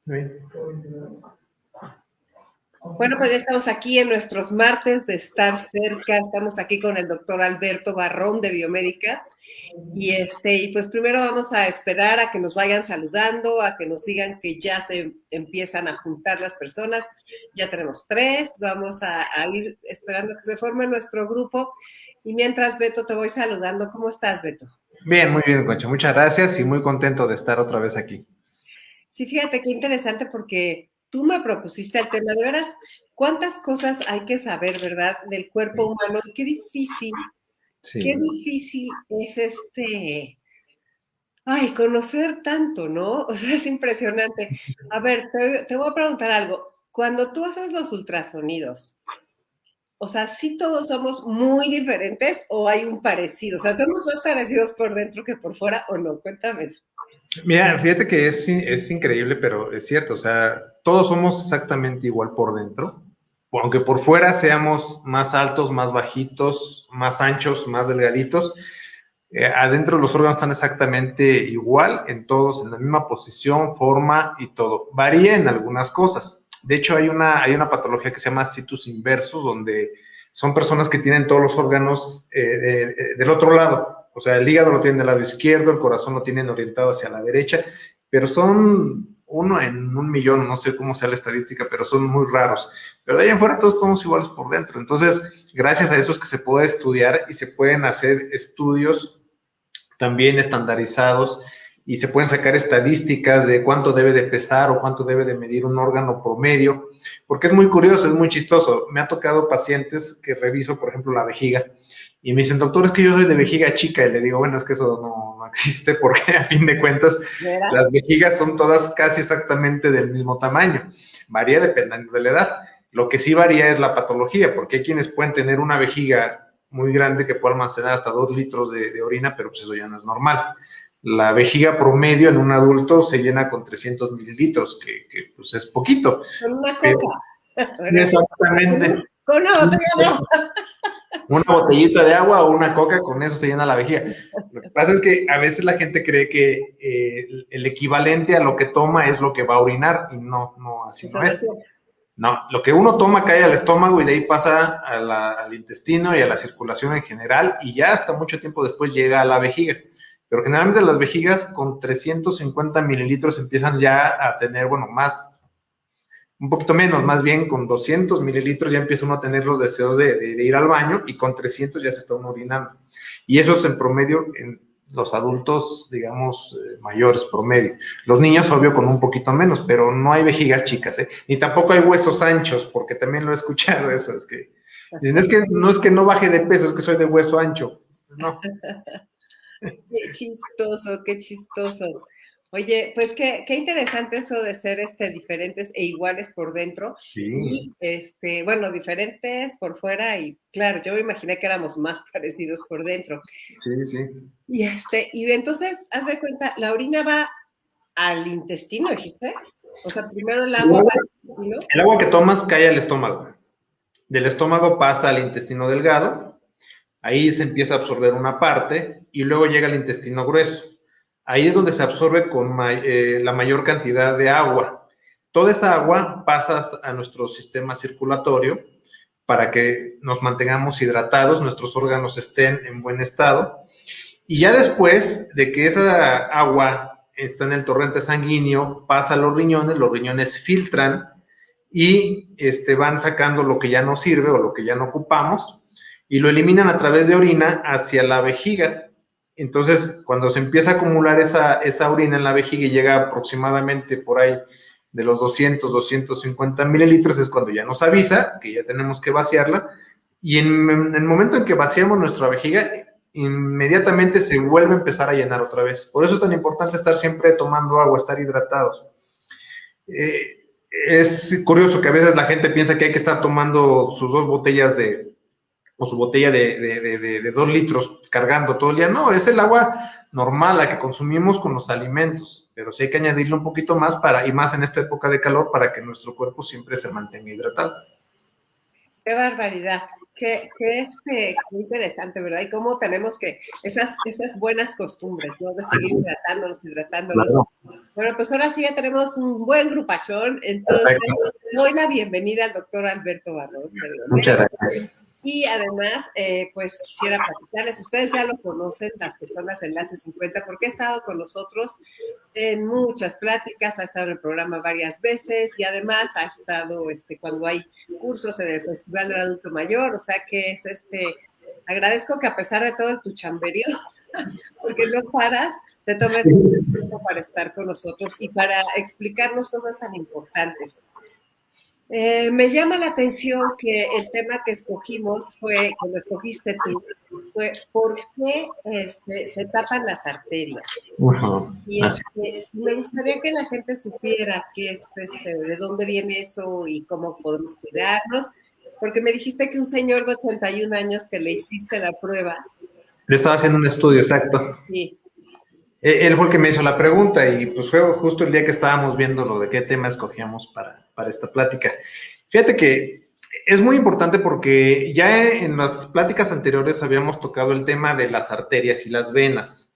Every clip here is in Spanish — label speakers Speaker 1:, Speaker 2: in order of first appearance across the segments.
Speaker 1: Bien.
Speaker 2: Bueno, pues ya estamos aquí en nuestros martes de estar cerca. Estamos aquí con el doctor Alberto Barrón de Biomédica. Y pues primero vamos a esperar a que nos vayan saludando, a que nos digan que ya se empiezan a juntar las personas. Ya tenemos 3, vamos a ir esperando que se forme nuestro grupo. Y mientras, Beto, te voy saludando. ¿Cómo estás, Beto?
Speaker 1: Bien, muy bien, Concha. Muchas gracias y muy contento de estar otra vez aquí.
Speaker 2: Sí, fíjate qué interesante porque tú me propusiste el tema. De veras, cuántas cosas hay que saber, ¿verdad? Del cuerpo humano. Y qué difícil es ay, conocer tanto, ¿no? O sea, es impresionante. A ver, te voy a preguntar algo. Cuando tú haces los ultrasonidos, o sea, ¿sí todos somos muy diferentes o hay un parecido? O sea, ¿somos más parecidos por dentro que por fuera o no? Cuéntame eso.
Speaker 1: Mira, fíjate que es increíble, pero es cierto, o sea, todos somos exactamente igual por dentro, aunque por fuera seamos más altos, más bajitos, más anchos, más delgaditos, adentro los órganos están exactamente igual en todos, en la misma posición, forma y todo. Varía en algunas cosas. De hecho, hay una patología que se llama situs inversus, donde son personas que tienen todos los órganos del otro lado. O sea, el hígado lo tienen del lado izquierdo, el corazón lo tienen orientado hacia la derecha, pero son 1 en 1.000.000, no sé cómo sea la estadística, pero son muy raros. Pero de ahí en fuera todos estamos iguales por dentro. Entonces, gracias a eso es que se puede estudiar y se pueden hacer estudios también estandarizados y se pueden sacar estadísticas de cuánto debe de pesar o cuánto debe de medir un órgano promedio, porque es muy curioso, es muy chistoso. Me ha tocado pacientes que reviso, por ejemplo, la vejiga, y me dicen, doctor, es que yo soy de vejiga chica, y le digo, bueno, es que eso no existe, porque a fin de cuentas
Speaker 2: ¿Verdad?
Speaker 1: las vejigas son todas casi exactamente del mismo tamaño, varía dependiendo de la edad. Lo que sí varía es la patología, porque hay quienes pueden tener una vejiga muy grande que puede almacenar hasta 2 litros de orina, pero pues eso ya no es normal. La vejiga promedio en un adulto se llena con 300 mililitros, que pues es poquito.
Speaker 2: Con una coca. Bueno,
Speaker 1: Exactamente.
Speaker 2: con una botella de agua.
Speaker 1: Una botellita de agua o una coca, con eso se llena la vejiga. Lo que pasa es que a veces la gente cree que el equivalente a lo que toma es lo que va a orinar, y no, así
Speaker 2: Eso
Speaker 1: no
Speaker 2: no es
Speaker 1: es.
Speaker 2: cierto.
Speaker 1: No, lo que uno toma cae al estómago y de ahí pasa al intestino y a la circulación en general, y ya hasta mucho tiempo después llega a la vejiga. Pero generalmente las vejigas con 350 mililitros empiezan ya a tener, bueno, más, un poquito menos, más bien con 200 mililitros ya empieza uno a tener los deseos de ir al baño, y con 300 ya se está uno orinando. Y eso es en promedio en los adultos, digamos, mayores promedio. Los niños, obvio, con un poquito menos, pero no hay vejigas chicas, ¿eh? Ni tampoco hay huesos anchos, porque también lo he escuchado eso, es que dicen, es que no baje de peso, es que soy de hueso ancho. No.
Speaker 2: Qué chistoso, qué chistoso. Oye, pues qué interesante eso de ser diferentes e iguales por dentro
Speaker 1: Sí,
Speaker 2: y bueno, diferentes por fuera y claro, yo me imaginé que éramos más parecidos por dentro.
Speaker 1: sí, sí.
Speaker 2: Y entonces, haz de cuenta, la orina va al intestino, dijiste. O sea, primero el agua va al intestino.
Speaker 1: El agua que tomas cae al estómago. Del estómago pasa al intestino delgado. Ahí se empieza a absorber una parte y luego llega al intestino grueso. Ahí es donde se absorbe con la mayor cantidad de agua. Toda esa agua pasa a nuestro sistema circulatorio para que nos mantengamos hidratados, nuestros órganos estén en buen estado. Y ya después de que esa agua está en el torrente sanguíneo, pasa a los riñones filtran y van sacando lo que ya no sirve o lo que ya no ocupamos, y lo eliminan a través de orina hacia la vejiga. Entonces, cuando se empieza a acumular esa orina en la vejiga y llega aproximadamente por ahí de los 250 mililitros, es cuando ya nos avisa que ya tenemos que vaciarla, y en el momento en que vaciamos nuestra vejiga, inmediatamente se vuelve a empezar a llenar otra vez. Por eso es tan importante estar siempre tomando agua, estar hidratados. Eh, es curioso que a veces la gente piensa que hay que estar tomando sus 2 botellas o su botella de 2 litros cargando todo el día. No, es el agua normal, la que consumimos con los alimentos, pero sí hay que añadirle un poquito más y más en esta época de calor, para que nuestro cuerpo siempre se mantenga hidratado.
Speaker 2: Qué barbaridad. Qué interesante, ¿verdad? Y cómo tenemos que, esas buenas costumbres, ¿no? De seguir hidratándonos.
Speaker 1: Claro.
Speaker 2: Bueno, pues ahora sí ya tenemos un buen grupachón, entonces
Speaker 1: Perfecto.
Speaker 2: doy la bienvenida al doctor Alberto Barrón de
Speaker 1: Muchas
Speaker 2: Biomédica.
Speaker 1: gracias.
Speaker 2: Y además, pues quisiera platicarles, ustedes ya lo conocen, las personas de Enlace 50, porque ha estado con nosotros en muchas pláticas, ha estado en el programa varias veces y además ha estado cuando hay cursos en el Festival del Adulto Mayor, o sea que es agradezco que a pesar de todo tu chamberío, porque no paras, te tomes tiempo para estar con nosotros y para explicarnos cosas tan importantes. Me llama la atención que el tema que escogimos que lo escogiste tú, fue ¿por qué se tapan las arterias? Y me gustaría que la gente supiera qué es de dónde viene eso y cómo podemos cuidarnos, porque me dijiste que un señor de 81 años que le hiciste la prueba.
Speaker 1: Le estaba haciendo un estudio, exacto.
Speaker 2: Sí.
Speaker 1: Él fue el que me hizo la pregunta y pues fue justo el día que estábamos viendo lo de qué tema escogíamos para esta plática. Fíjate que es muy importante porque ya en las pláticas anteriores habíamos tocado el tema de las arterias y las venas.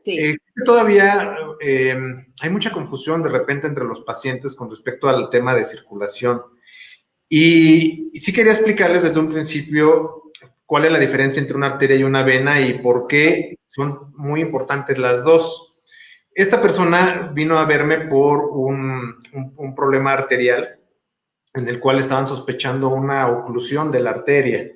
Speaker 2: Sí.
Speaker 1: Todavía hay mucha confusión de repente entre los pacientes con respecto al tema de circulación. Y sí quería explicarles desde un principio cuál es la diferencia entre una arteria y una vena y por qué son muy importantes las dos. Esta persona vino a verme por un problema arterial en el cual estaban sospechando una oclusión de la arteria.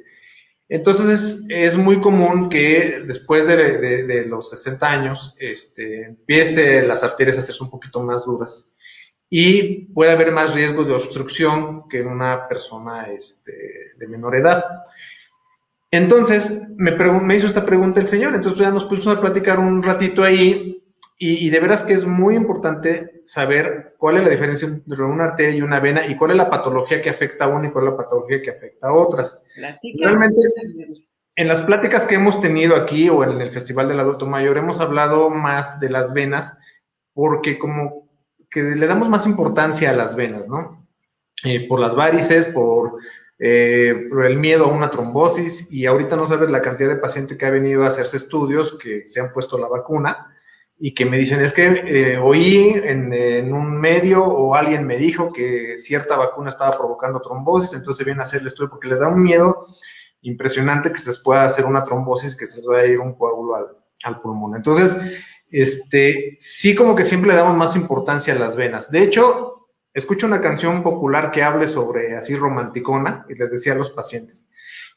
Speaker 1: Entonces es muy común que después de los 60 años empiece las arterias a hacerse un poquito más duras y puede haber más riesgo de obstrucción que en una persona de menor edad. Entonces me hizo esta pregunta el señor, entonces ya nos pusimos a platicar un ratito ahí y de veras que es muy importante saber cuál es la diferencia entre una arteria y una vena y cuál es la patología que afecta a una y cuál es la patología que afecta a otras. Realmente, en las pláticas que hemos tenido aquí o en el Festival del Adulto Mayor hemos hablado más de las venas porque como que le damos más importancia a las venas, ¿no? Por las varices, por el miedo a una trombosis y ahorita no sabes la cantidad de pacientes que ha venido a hacerse estudios que se han puesto la vacuna y que me dicen, es que oí en un medio o alguien me dijo que cierta vacuna estaba provocando trombosis, entonces vienen a hacer el estudio porque les da un miedo impresionante que se les pueda hacer una trombosis, que se les vaya a ir un coágulo al pulmón. Entonces, sí como que siempre le damos más importancia a las venas. De hecho, escucho una canción popular que hable sobre así romanticona, y les decía a los pacientes,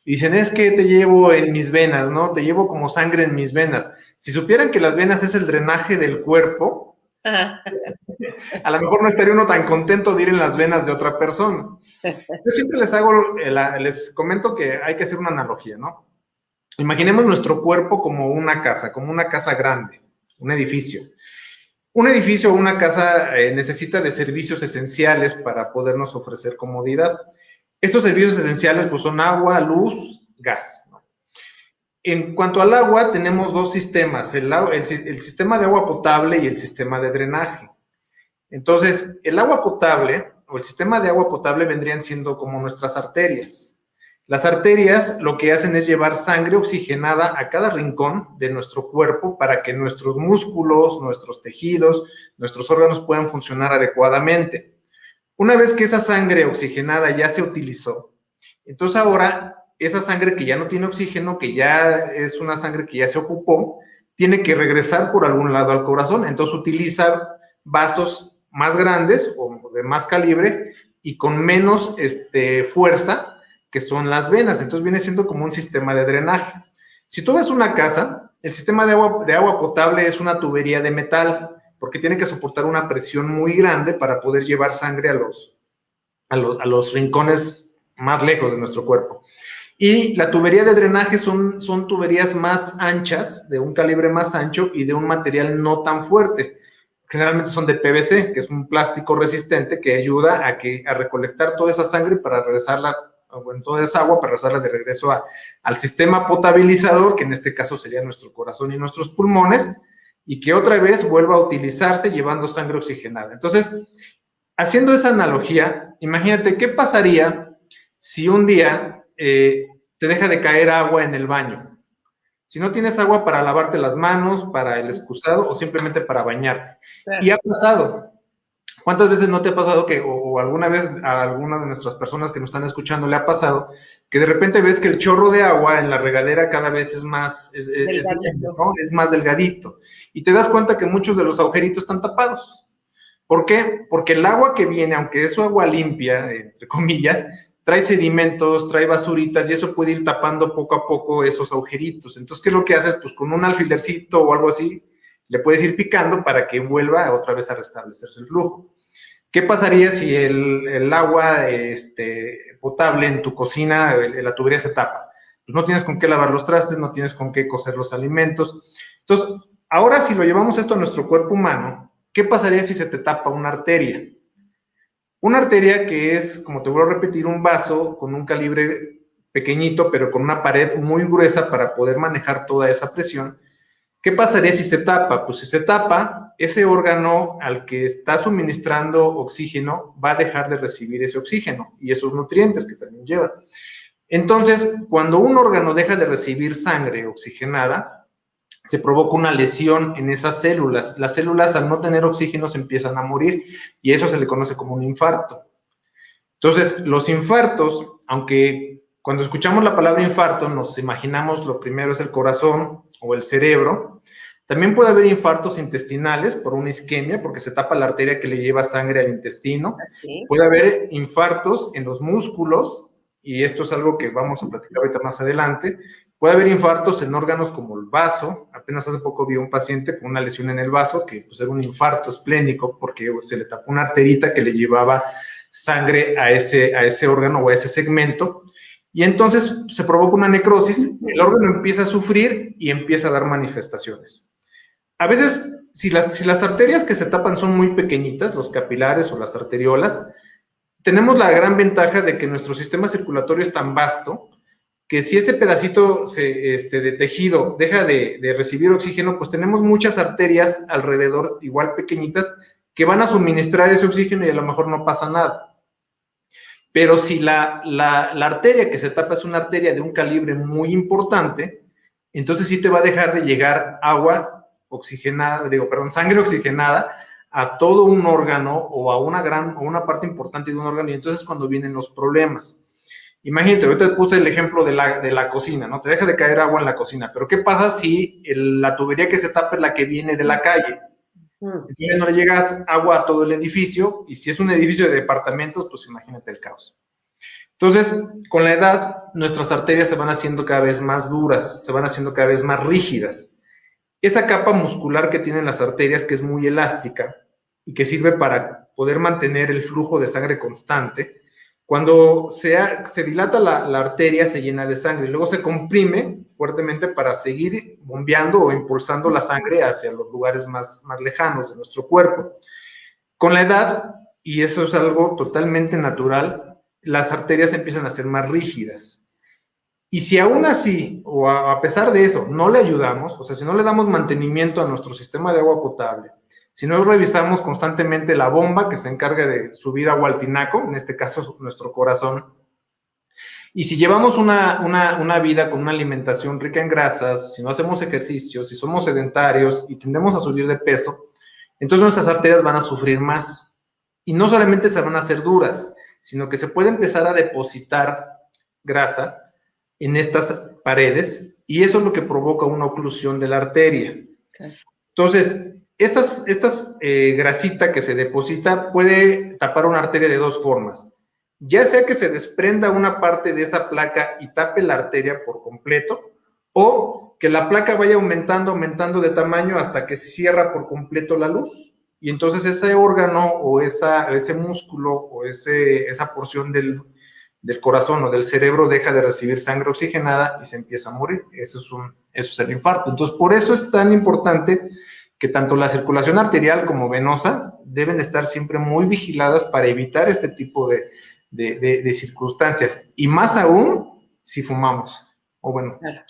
Speaker 1: dicen, es que te llevo en mis venas, ¿no? Te llevo como sangre en mis venas. Si supieran que las venas es el drenaje del cuerpo, a lo mejor no estaría uno tan contento de ir en las venas de otra persona. Yo siempre les comento que hay que hacer una analogía, ¿no? Imaginemos nuestro cuerpo como una casa grande, un edificio. Un edificio o una casa necesita de servicios esenciales para podernos ofrecer comodidad. Estos servicios esenciales pues, son agua, luz, gas, ¿no? En cuanto al agua, tenemos dos sistemas, el sistema de agua potable y el sistema de drenaje. Entonces, el agua potable o el sistema de agua potable vendrían siendo como nuestras arterias. Las arterias lo que hacen es llevar sangre oxigenada a cada rincón de nuestro cuerpo para que nuestros músculos, nuestros tejidos, nuestros órganos puedan funcionar adecuadamente. Una vez que esa sangre oxigenada ya se utilizó, entonces ahora esa sangre que ya no tiene oxígeno, que ya es una sangre que ya se ocupó, tiene que regresar por algún lado al corazón. Entonces utiliza vasos más grandes o de más calibre y con menos fuerza, que son las venas. Entonces viene siendo como un sistema de drenaje. Si tú ves una casa, el sistema de agua potable es una tubería de metal, porque tiene que soportar una presión muy grande para poder llevar sangre a los rincones más lejos de nuestro cuerpo. Y la tubería de drenaje son tuberías más anchas, de un calibre más ancho y de un material no tan fuerte. Generalmente son de PVC, que es un plástico resistente que ayuda a recolectar toda esa sangre para regresarla, bueno, toda esa agua para regresarla de regreso al sistema potabilizador, que en este caso sería nuestro corazón y nuestros pulmones, y que otra vez vuelva a utilizarse llevando sangre oxigenada. Entonces, haciendo esa analogía, imagínate qué pasaría si un día te te deja de caer agua en el baño. Si no tienes agua para lavarte las manos, para el excusado o simplemente para bañarte. Y ha pasado. ¿Cuántas veces no te ha pasado que, o alguna vez a alguna de nuestras personas que nos están escuchando le ha pasado, que de repente ves que el chorro de agua en la regadera cada vez es más, ¿no? Es más delgadito? Y te das cuenta que muchos de los agujeritos están tapados. ¿Por qué? Porque el agua que viene, aunque es agua limpia, entre comillas, trae sedimentos, trae basuritas y eso puede ir tapando poco a poco esos agujeritos. Entonces, ¿qué es lo que haces? Pues con un alfilercito o algo así, le puedes ir picando para que vuelva otra vez a restablecerse el flujo. ¿Qué pasaría si el agua potable en tu cocina, la tubería se tapa? Pues no tienes con qué lavar los trastes, no tienes con qué cocer los alimentos. Entonces, ahora si lo llevamos esto a nuestro cuerpo humano, ¿qué pasaría si se te tapa una arteria? Una arteria que es, como te vuelvo a repetir, un vaso con un calibre pequeñito, pero con una pared muy gruesa para poder manejar toda esa presión. ¿Qué pasaría si se tapa? Pues si se tapa, ese órgano al que está suministrando oxígeno va a dejar de recibir ese oxígeno y esos nutrientes que también lleva. Entonces, cuando un órgano deja de recibir sangre oxigenada, se provoca una lesión en esas células. Las células, al no tener oxígeno, se empiezan a morir y eso se le conoce como un infarto. Entonces, los infartos, aunque cuando escuchamos la palabra infarto nos imaginamos lo primero es el corazón o el cerebro, también puede haber infartos intestinales por una isquemia, porque se tapa la arteria que le lleva sangre al intestino. ¿Sí? Puede haber infartos en los músculos, y esto es algo que vamos a platicar ahorita más adelante. Puede haber infartos en órganos como el vaso. Apenas hace poco vi un paciente con una lesión en el vaso, que pues era un infarto esplénico, porque se le tapó una arterita que le llevaba sangre a ese órgano o a ese segmento. Y entonces se provoca una necrosis, el órgano empieza a sufrir y empieza a dar manifestaciones. A veces, si las arterias que se tapan son muy pequeñitas, los capilares o las arteriolas, tenemos la gran ventaja de que nuestro sistema circulatorio es tan vasto que si ese pedacito de tejido deja de recibir oxígeno, pues tenemos muchas arterias alrededor, igual pequeñitas, que van a suministrar ese oxígeno y a lo mejor no pasa nada. Pero si la arteria que se tapa es una arteria de un calibre muy importante, entonces sí te va a dejar de llegar agua oxigenada, sangre oxigenada a todo un órgano o a una parte importante de un órgano, y entonces es cuando vienen los problemas. Imagínate, ahorita te puse el ejemplo de la cocina, ¿no? Te deja de caer agua en la cocina, pero ¿qué pasa si la tubería que se tapa es la que viene de la calle? Entonces no le llegas agua a todo el edificio, y si es un edificio de departamentos, pues imagínate el caos. Entonces, con la edad, nuestras arterias se van haciendo cada vez más duras, se van haciendo cada vez más rígidas. Esa capa muscular que tienen las arterias, que es muy elástica y que sirve para poder mantener el flujo de sangre constante, cuando se dilata la arteria, se llena de sangre y luego se comprime fuertemente para seguir bombeando o impulsando la sangre hacia los lugares más lejanos de nuestro cuerpo. Con la edad, y eso es algo totalmente natural, las arterias empiezan a ser más rígidas. Y si aún así, o a pesar de eso, no le ayudamos, o sea, si no le damos mantenimiento a nuestro sistema de agua potable, si no revisamos constantemente la bomba que se encarga de subir agua al tinaco, en este caso nuestro corazón, y si llevamos una vida con una alimentación rica en grasas, si no hacemos ejercicio, si somos sedentarios y tendemos a subir de peso, entonces nuestras arterias van a sufrir más. Y no solamente se van a hacer duras, sino que se puede empezar a depositar grasa en estas paredes, y eso es lo que provoca una oclusión de la arteria. Okay. Entonces, estas grasita que se deposita puede tapar una arteria de dos formas. Ya sea que se desprenda una parte de esa placa y tape la arteria por completo, o que la placa vaya aumentando de tamaño hasta que cierra por completo la luz. Y entonces ese órgano o ese músculo o esa porción del corazón o del cerebro deja de recibir sangre oxigenada y se empieza a morir. Eso es el infarto. Entonces, por eso es tan importante que tanto la circulación arterial como venosa deben estar siempre muy vigiladas para evitar este tipo de circunstancias. Y más aún si fumamos. O bueno, claro.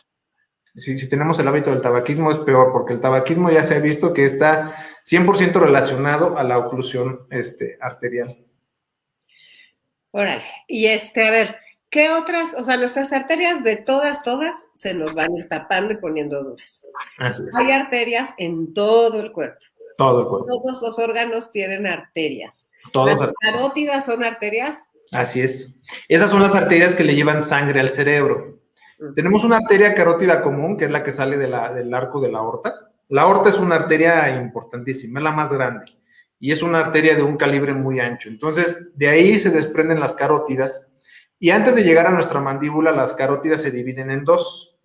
Speaker 1: Si tenemos el hábito del tabaquismo es peor, porque el tabaquismo ya se ha visto que está 100% relacionado a la oclusión arterial.
Speaker 2: Órale. Y a ver, ¿Qué otras? O sea, nuestras arterias de todas se nos van a ir tapando y poniendo duras.
Speaker 1: Así es.
Speaker 2: Hay arterias en todo el cuerpo.
Speaker 1: Todo el cuerpo.
Speaker 2: Todos los órganos tienen arterias.
Speaker 1: Todos.
Speaker 2: ¿Las carótidas son arterias?
Speaker 1: Así es. Esas son las arterias que le llevan sangre al cerebro. Tenemos una arteria carótida común, que es la que sale del arco de la aorta. La aorta es una arteria importantísima, es la más grande, y es una arteria de un calibre muy ancho. Entonces, de ahí se desprenden las carótidas, y antes de llegar a nuestra mandíbula, las carótidas se dividen en dos,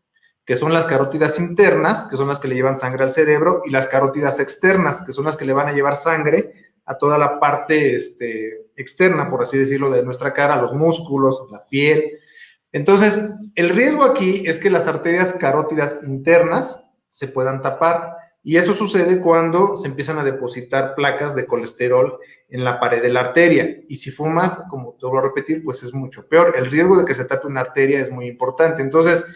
Speaker 1: que son las carótidas internas, que son las que le llevan sangre al cerebro, y las carótidas externas, que son las que le van a llevar sangre a toda la parte externa, por así decirlo, de nuestra cara, los músculos, la piel. Entonces, el riesgo aquí es que las arterias carótidas internas se puedan tapar, y eso sucede cuando se empiezan a depositar placas de colesterol en la pared de la arteria, y si fumas, como te vuelvo a repetir, pues es mucho peor. El riesgo de que se tape una arteria es muy importante. Entonces,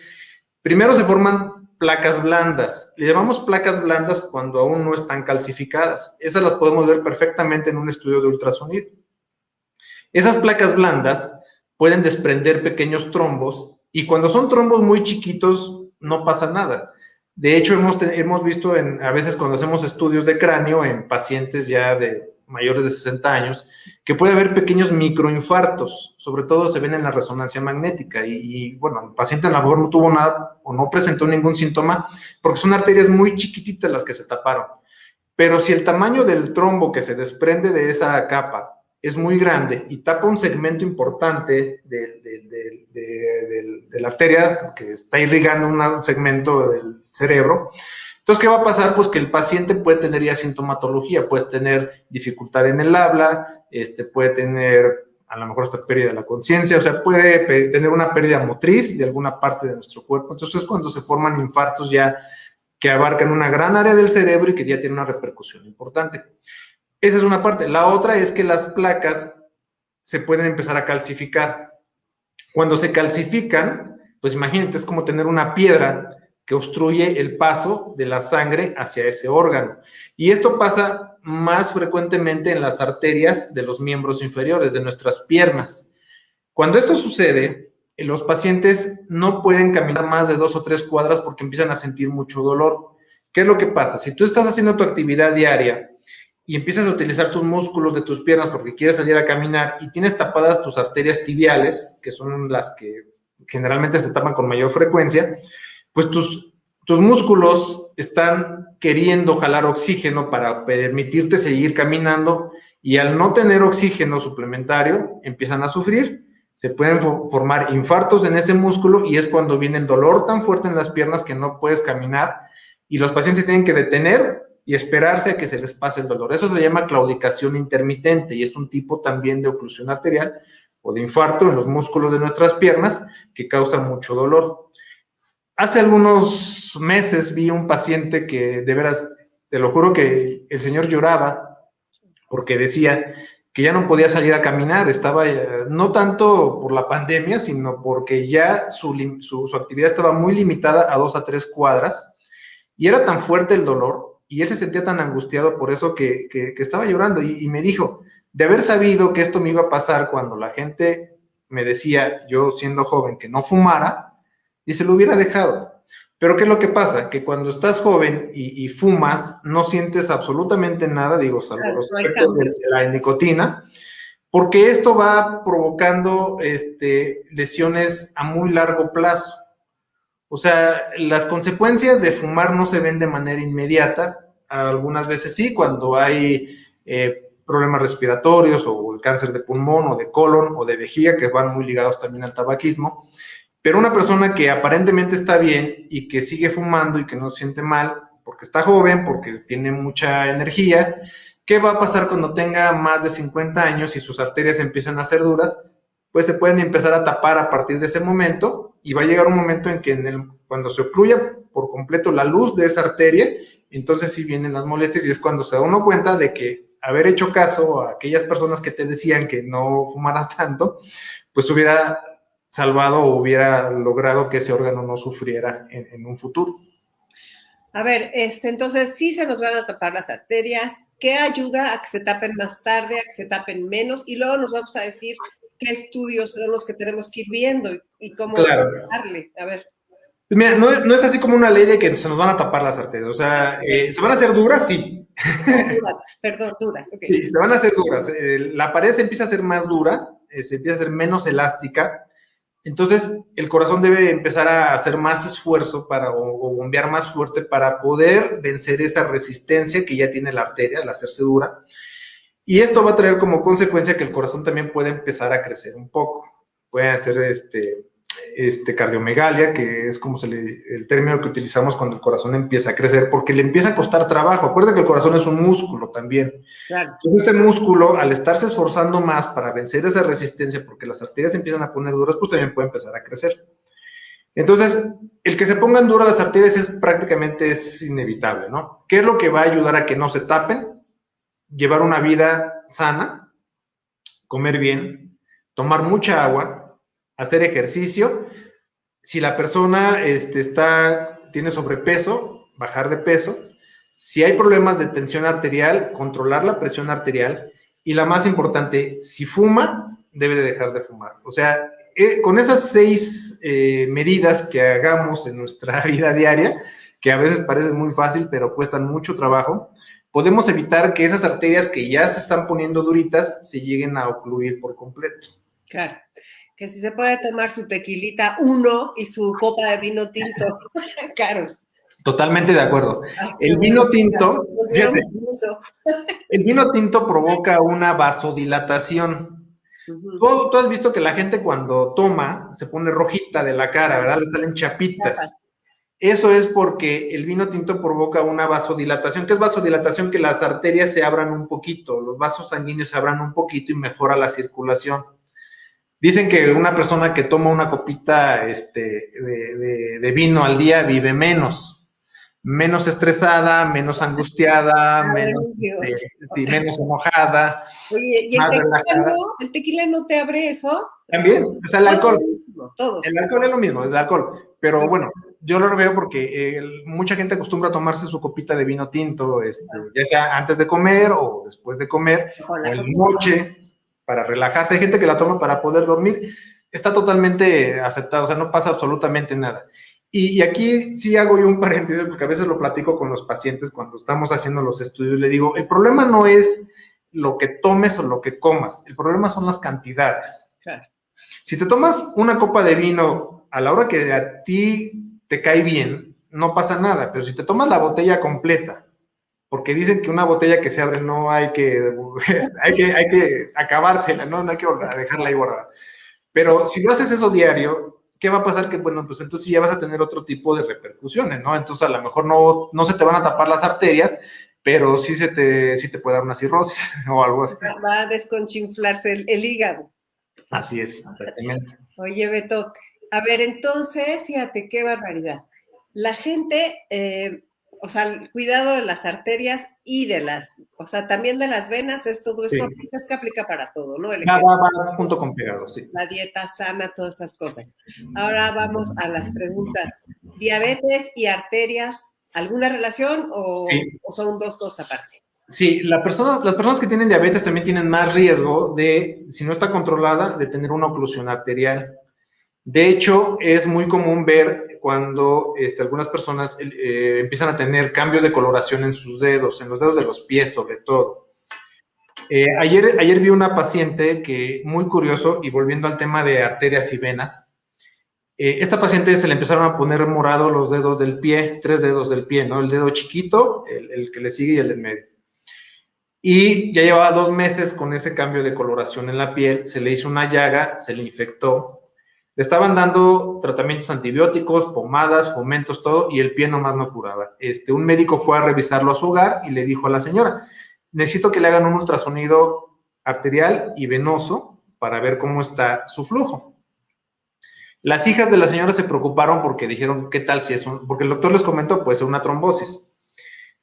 Speaker 1: primero se forman placas blandas. Le llamamos placas blandas cuando aún no están calcificadas. Esas las podemos ver perfectamente en un estudio de ultrasonido. Esas placas blandas pueden desprender pequeños trombos, y cuando son trombos muy chiquitos no pasa nada. De hecho, hemos visto a veces cuando hacemos estudios de cráneo en pacientes ya de mayores de 60 años, que puede haber pequeños microinfartos, sobre todo se ven en la resonancia magnética, y bueno, el paciente a lo mejor no tuvo nada o no presentó ningún síntoma, porque son arterias muy chiquititas las que se taparon. Pero si el tamaño del trombo que se desprende de esa capa es muy grande y tapa un segmento importante de la arteria que está irrigando un segmento del cerebro, entonces, ¿qué va a pasar? Pues que el paciente puede tener ya sintomatología, puede tener dificultad en el habla, puede tener a lo mejor esta pérdida de la conciencia, o sea, puede tener una pérdida motriz de alguna parte de nuestro cuerpo. Entonces es cuando se forman infartos ya que abarcan una gran área del cerebro y que ya tiene una repercusión importante. Esa es una parte. La otra es que las placas se pueden empezar a calcificar. Cuando se calcifican, pues imagínate, es como tener una piedra que obstruye el paso de la sangre hacia ese órgano. Y esto pasa más frecuentemente en las arterias de los miembros inferiores, de nuestras piernas. Cuando esto sucede, los pacientes no pueden caminar más de 2 o 3 cuadras porque empiezan a sentir mucho dolor. ¿Qué es lo que pasa? Si tú estás haciendo tu actividad diaria y empiezas a utilizar tus músculos de tus piernas porque quieres salir a caminar y tienes tapadas tus arterias tibiales, que son las que generalmente se tapan con mayor frecuencia, pues tus músculos están queriendo jalar oxígeno para permitirte seguir caminando, y al no tener oxígeno suplementario empiezan a sufrir. Se pueden formar infartos en ese músculo, y es cuando viene el dolor tan fuerte en las piernas que no puedes caminar, y los pacientes tienen que detener y esperarse a que se les pase el dolor. Eso se le llama claudicación intermitente, y es un tipo también de oclusión arterial o de infarto en los músculos de nuestras piernas que causa mucho dolor. Hace algunos meses vi un paciente que, de veras, te lo juro que el señor lloraba porque decía que ya no podía salir a caminar. Estaba, no tanto por la pandemia, sino porque ya su actividad estaba muy limitada a 2 a 3 cuadras, y era tan fuerte el dolor, y él se sentía tan angustiado por eso que estaba llorando, y me dijo, de haber sabido que esto me iba a pasar cuando la gente me decía, yo siendo joven, que no fumara, y se lo hubiera dejado. Pero ¿qué es lo que pasa? Que cuando estás joven y fumas, no sientes absolutamente nada, digo, salvo los efectos de la nicotina, porque esto va provocando lesiones a muy largo plazo. O sea, las consecuencias de fumar no se ven de manera inmediata, algunas veces sí, cuando hay problemas respiratorios o el cáncer de pulmón o de colon o de vejiga, que van muy ligados también al tabaquismo. Pero una persona que aparentemente está bien y que sigue fumando y que no se siente mal porque está joven, porque tiene mucha energía, ¿qué va a pasar cuando tenga más de 50 años y sus arterias empiezan a ser duras? Pues se pueden empezar a tapar a partir de ese momento, y va a llegar un momento en que cuando se ocluya por completo la luz de esa arteria, entonces sí vienen las molestias, y es cuando se da uno cuenta de que haber hecho caso a aquellas personas que te decían que no fumaras tanto, pues hubiera salvado o hubiera logrado que ese órgano no sufriera en un futuro.
Speaker 2: A ver, entonces sí se nos van a tapar las arterias. ¿Qué ayuda a que se tapen más tarde, a que se tapen menos? Y luego nos vamos a decir qué estudios son los que tenemos que ir viendo y cómo darle. A ver.
Speaker 1: Mira, no es así como una ley de que se nos van a tapar las arterias. O sea, ¿se van a hacer duras? Sí.
Speaker 2: Duras. Okay.
Speaker 1: Sí, se van a hacer duras. La pared se empieza a hacer más dura, se empieza a hacer menos elástica. Entonces, el corazón debe empezar a hacer más esfuerzo o bombear más fuerte para poder vencer esa resistencia que ya tiene la arteria al hacerse dura. Y esto va a traer como consecuencia que el corazón también puede empezar a crecer un poco. Puede hacer cardiomegalia, que es como el término que utilizamos cuando el corazón empieza a crecer, porque le empieza a costar trabajo. Acuérdense que el corazón es un músculo también.
Speaker 2: Claro.
Speaker 1: Entonces este músculo, al estarse esforzando más para vencer esa resistencia, porque las arterias empiezan a poner duras, pues también puede empezar a crecer. Entonces, el que se pongan duras las arterias es inevitable, ¿no? ¿Qué es lo que va a ayudar a que no se tapen? Llevar una vida sana, comer bien, tomar mucha agua, hacer ejercicio. Si la persona tiene sobrepeso, bajar de peso. Si hay problemas de tensión arterial, controlar la presión arterial. Y la más importante, si fuma, debe de dejar de fumar. O sea, con esas 6 medidas que hagamos en nuestra vida diaria, que a veces parecen muy fácil, pero cuestan mucho trabajo, podemos evitar que esas arterias que ya se están poniendo duritas se lleguen a ocluir por completo.
Speaker 2: Claro, que si se puede tomar su tequilita 1 y su copa de vino tinto, claro.
Speaker 1: Totalmente de acuerdo. El vino tinto, fíjate, el vino tinto provoca una vasodilatación. Tú has visto que la gente cuando toma se pone rojita de la cara, ¿verdad? Le salen chapitas. Eso es porque el vino tinto provoca una vasodilatación. ¿Qué es vasodilatación? Que las arterias se abran un poquito, los vasos sanguíneos se abran un poquito y mejora la circulación. Dicen que una persona que toma una copita de vino al día vive menos estresada, menos angustiada, menos enojada.
Speaker 2: Oye, ¿y el tequila no te abre eso?
Speaker 1: También, o sea, el alcohol. El alcohol es lo mismo, es el alcohol. Pero bueno, yo lo veo porque mucha gente acostumbra a tomarse su copita de vino tinto, ya sea antes de comer o después de comer, o en la noche, para relajarse. Hay gente que la toma para poder dormir. Está totalmente aceptado, o sea, no pasa absolutamente nada. Y aquí sí hago yo un paréntesis, porque a veces lo platico con los pacientes cuando estamos haciendo los estudios. Le digo, el problema no es lo que tomes o lo que comas, el problema son las cantidades.
Speaker 2: Claro.
Speaker 1: Si te tomas una copa de vino a la hora que a ti te cae bien, no pasa nada, pero si te tomas la botella completa, porque dicen que una botella que se abre no hay que acabársela, ¿no? No hay que dejarla ahí guardada. Pero si lo haces eso diario, ¿qué va a pasar? Que, bueno, pues entonces ya vas a tener otro tipo de repercusiones, ¿no? Entonces a lo mejor no se te van a tapar las arterias, pero sí te puede dar una cirrosis o algo así.
Speaker 2: Va a desconchinflarse el hígado.
Speaker 1: Así es, exactamente.
Speaker 2: Oye, Beto, a ver, entonces, fíjate qué barbaridad. La gente, o sea, el cuidado de las arterias y o sea, también de las venas, todo esto sí. Es que aplica para todo, ¿no?
Speaker 1: Va junto con pegado, sí.
Speaker 2: La dieta sana, todas esas cosas. Ahora vamos a las preguntas. ¿Diabetes y arterias, alguna relación o son 2 cosas aparte?
Speaker 1: Sí, las personas que tienen diabetes también tienen más riesgo de, si no está controlada, de tener una oclusión arterial. De hecho, es muy común ver cuando algunas personas empiezan a tener cambios de coloración en sus dedos, en los dedos de los pies sobre todo. Ayer vi una paciente que, muy curioso, y volviendo al tema de arterias y venas, esta paciente se le empezaron a poner morado los dedos del pie, 3 dedos del pie, ¿no? El dedo chiquito, el que le sigue y el del medio. Y ya llevaba 2 meses con ese cambio de coloración en la piel, se le hizo una llaga, se le infectó, le estaban dando tratamientos antibióticos, pomadas, fomentos, todo, y el pie nomás no curaba. Un médico fue a revisarlo a su hogar y le dijo a la señora, necesito que le hagan un ultrasonido arterial y venoso para ver cómo está su flujo. Las hijas de la señora se preocuparon porque dijeron, ¿qué tal si es porque el doctor les comentó, puede ser una trombosis.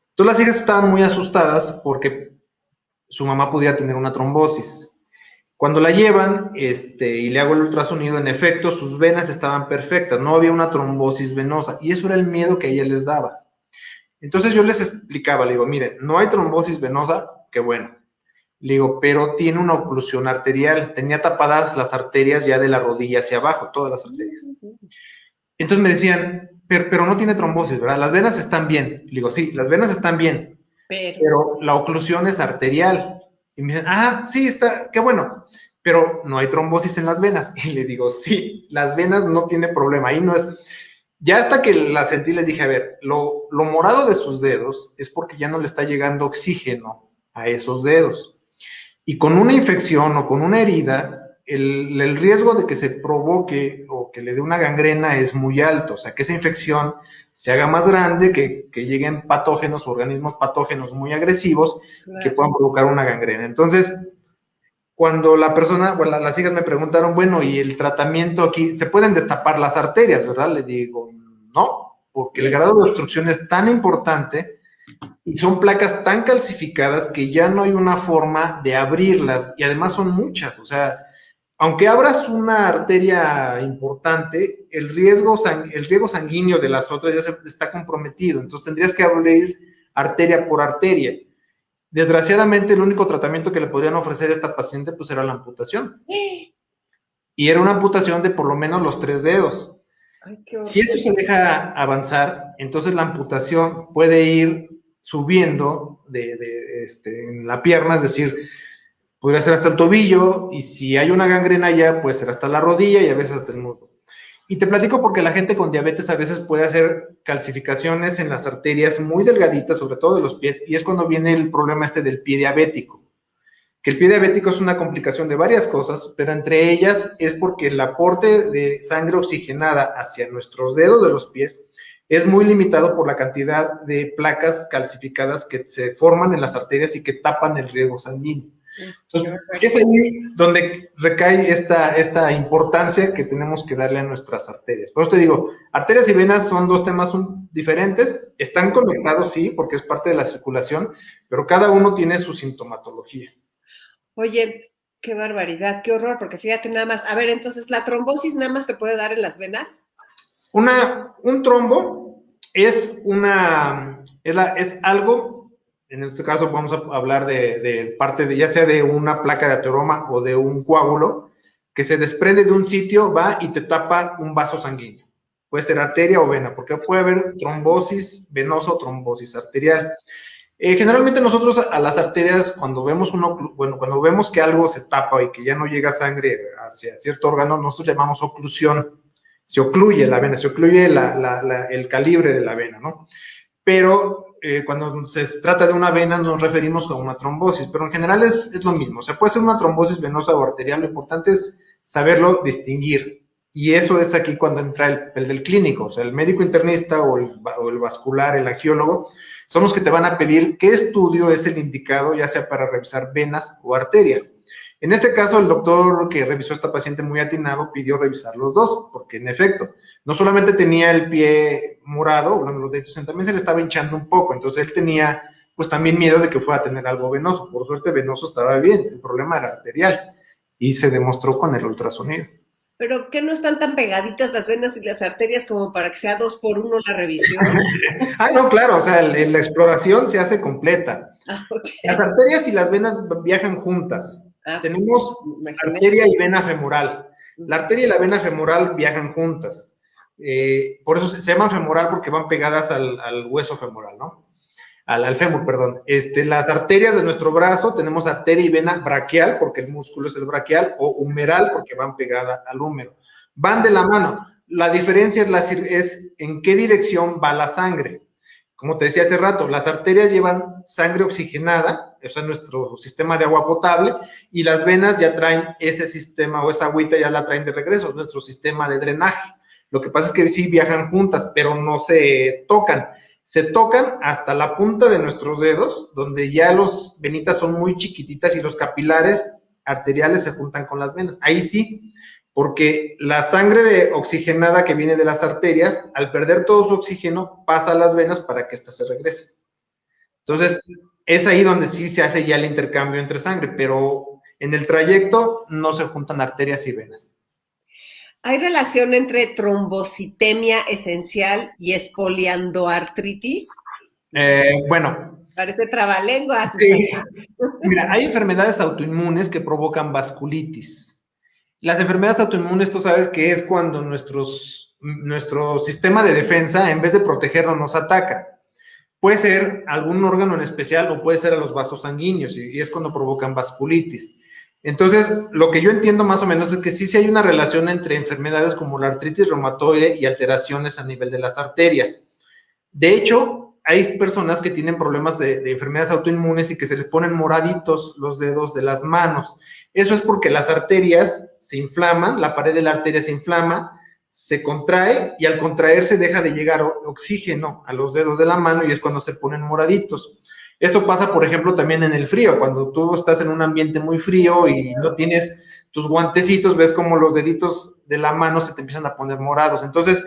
Speaker 1: Entonces las hijas estaban muy asustadas porque su mamá podía tener una trombosis. Cuando la llevan y le hago el ultrasonido, en efecto, sus venas estaban perfectas, no había una trombosis venosa, y eso era el miedo que a ella les daba. Entonces yo les explicaba, le digo, miren, no hay trombosis venosa, qué bueno, Le digo, pero tiene una oclusión arterial. Tenía tapadas las arterias ya de la rodilla hacia abajo, todas las arterias. Entonces me decían, pero no tiene trombosis, ¿verdad? Las venas están bien. Le digo, sí, las venas están bien, pero la oclusión es arterial. Y me dicen, sí, está, qué bueno, pero no hay trombosis en las venas. Y le digo, sí, las venas no tiene problema, ahí no es. Ya hasta que la sentí, les dije, a ver, lo morado de sus dedos es porque ya no le está llegando oxígeno a esos dedos. Y con una infección o con una herida, el riesgo de que se provoque o que le dé una gangrena es muy alto. O sea, que esa infección se haga más grande, que lleguen patógenos, organismos patógenos muy agresivos, claro, que puedan provocar una gangrena. Entonces, cuando la persona, bueno, las hijas me preguntaron, bueno, ¿y el tratamiento aquí? ¿Se pueden destapar las arterias, verdad? Le digo, no, porque el grado de obstrucción es tan importante y son placas tan calcificadas que ya no hay una forma de abrirlas, y además son muchas. O sea, aunque abras una arteria importante, el riesgo sanguíneo de las otras ya está comprometido, entonces tendrías que abrir arteria por arteria. Desgraciadamente, el único tratamiento que le podrían ofrecer a esta paciente pues era la amputación. Y era una amputación de por lo menos los 3 dedos. Ay, si eso se deja avanzar, entonces la amputación puede ir subiendo en la pierna, es decir, podría ser hasta el tobillo, y si hay una gangrena ya, puede ser hasta la rodilla y a veces hasta el muslo. Y te platico porque la gente con diabetes a veces puede hacer calcificaciones en las arterias muy delgaditas, sobre todo de los pies, y es cuando viene el problema del pie diabético. Que el pie diabético es una complicación de varias cosas, pero entre ellas es porque el aporte de sangre oxigenada hacia nuestros dedos de los pies es muy limitado por la cantidad de placas calcificadas que se forman en las arterias y que tapan el riego sanguíneo. Entonces, es ahí donde recae esta importancia que tenemos que darle a nuestras arterias. Por eso te digo, arterias y venas son dos temas diferentes, están conectados, sí, porque es parte de la circulación, pero cada uno tiene su sintomatología.
Speaker 2: Oye, qué barbaridad, qué horror, porque fíjate nada más. A ver, entonces, ¿la trombosis nada más te puede dar en las venas?
Speaker 1: Un trombo es algo, en este caso vamos a hablar de parte de, ya sea de una placa de ateroma o de un coágulo, que se desprende de un sitio, va y te tapa un vaso sanguíneo. Puede ser arteria o vena, porque puede haber trombosis venosa o trombosis arterial. Generalmente nosotros a las arterias, cuando vemos que algo se tapa y que ya no llega sangre hacia cierto órgano, nosotros llamamos oclusión. Se ocluye la vena, se ocluye el calibre de la vena, ¿no? Pero cuando se trata de una vena nos referimos a una trombosis, pero en general es lo mismo. O sea, puede ser una trombosis venosa o arterial, lo importante es saberlo distinguir. Y eso es aquí cuando entra el del clínico, o sea, el médico internista o el vascular, el angiólogo, son los que te van a pedir qué estudio es el indicado, ya sea para revisar venas o arterias. En este caso, el doctor que revisó a esta paciente muy atinado pidió revisar los dos, porque en efecto, no solamente tenía el pie morado, los deditos, sino también se le estaba hinchando un poco, entonces él tenía pues también miedo de que fuera a tener algo venoso. Por suerte, venoso estaba bien, el problema era arterial, y se demostró con el ultrasonido.
Speaker 2: ¿Pero qué no están tan pegaditas las venas y las arterias como para que sea 2x1 la revisión?
Speaker 1: No, claro, o sea, la exploración se hace completa. Okay. Las arterias y las venas viajan juntas. Tenemos arteria y vena femoral. La arteria y la vena femoral viajan juntas. Por eso se llaman femoral, porque van pegadas al hueso femoral, ¿no? Al fémur, perdón. Las arterias de nuestro brazo, tenemos arteria y vena braquial, porque el músculo es el braquial, o humeral, porque van pegadas al húmero. Van de la mano. La diferencia es en qué dirección va la sangre. Como te decía hace rato, las arterias llevan sangre oxigenada, eso es nuestro sistema de agua potable, y las venas ya traen ese sistema o esa agüita ya la traen de regreso, nuestro sistema de drenaje. Lo que pasa es que sí viajan juntas, pero no se tocan. Se tocan hasta la punta de nuestros dedos, donde ya los venitas son muy chiquititas y los capilares arteriales se juntan con las venas. Ahí sí, porque la sangre oxigenada que viene de las arterias, al perder todo su oxígeno, pasa a las venas para que ésta se regrese. Entonces, es ahí donde sí se hace ya el intercambio entre sangre, pero en el trayecto no se juntan arterias y venas.
Speaker 2: ¿Hay relación entre trombocitemia esencial y espoliandoartritis?
Speaker 1: Bueno,
Speaker 2: Parece trabalenguas.
Speaker 1: Sí. Mira, hay enfermedades autoinmunes que provocan vasculitis. Las enfermedades autoinmunes, tú sabes que es cuando nuestro sistema de defensa, en vez de protegernos, nos ataca. Puede ser algún órgano en especial o puede ser a los vasos sanguíneos y es cuando provocan vasculitis. Entonces, lo que yo entiendo más o menos es que sí hay una relación entre enfermedades como la artritis reumatoide y alteraciones a nivel de las arterias. De hecho, hay personas que tienen problemas de enfermedades autoinmunes y que se les ponen moraditos los dedos de las manos. Eso es porque las arterias se inflaman, la pared de la arteria se inflama, se contrae y al contraerse deja de llegar oxígeno a los dedos de la mano y es cuando se ponen moraditos. Esto pasa, por ejemplo, también en el frío, cuando tú estás en un ambiente muy frío y no tienes tus guantecitos, ves como los deditos de la mano se te empiezan a poner morados. Entonces,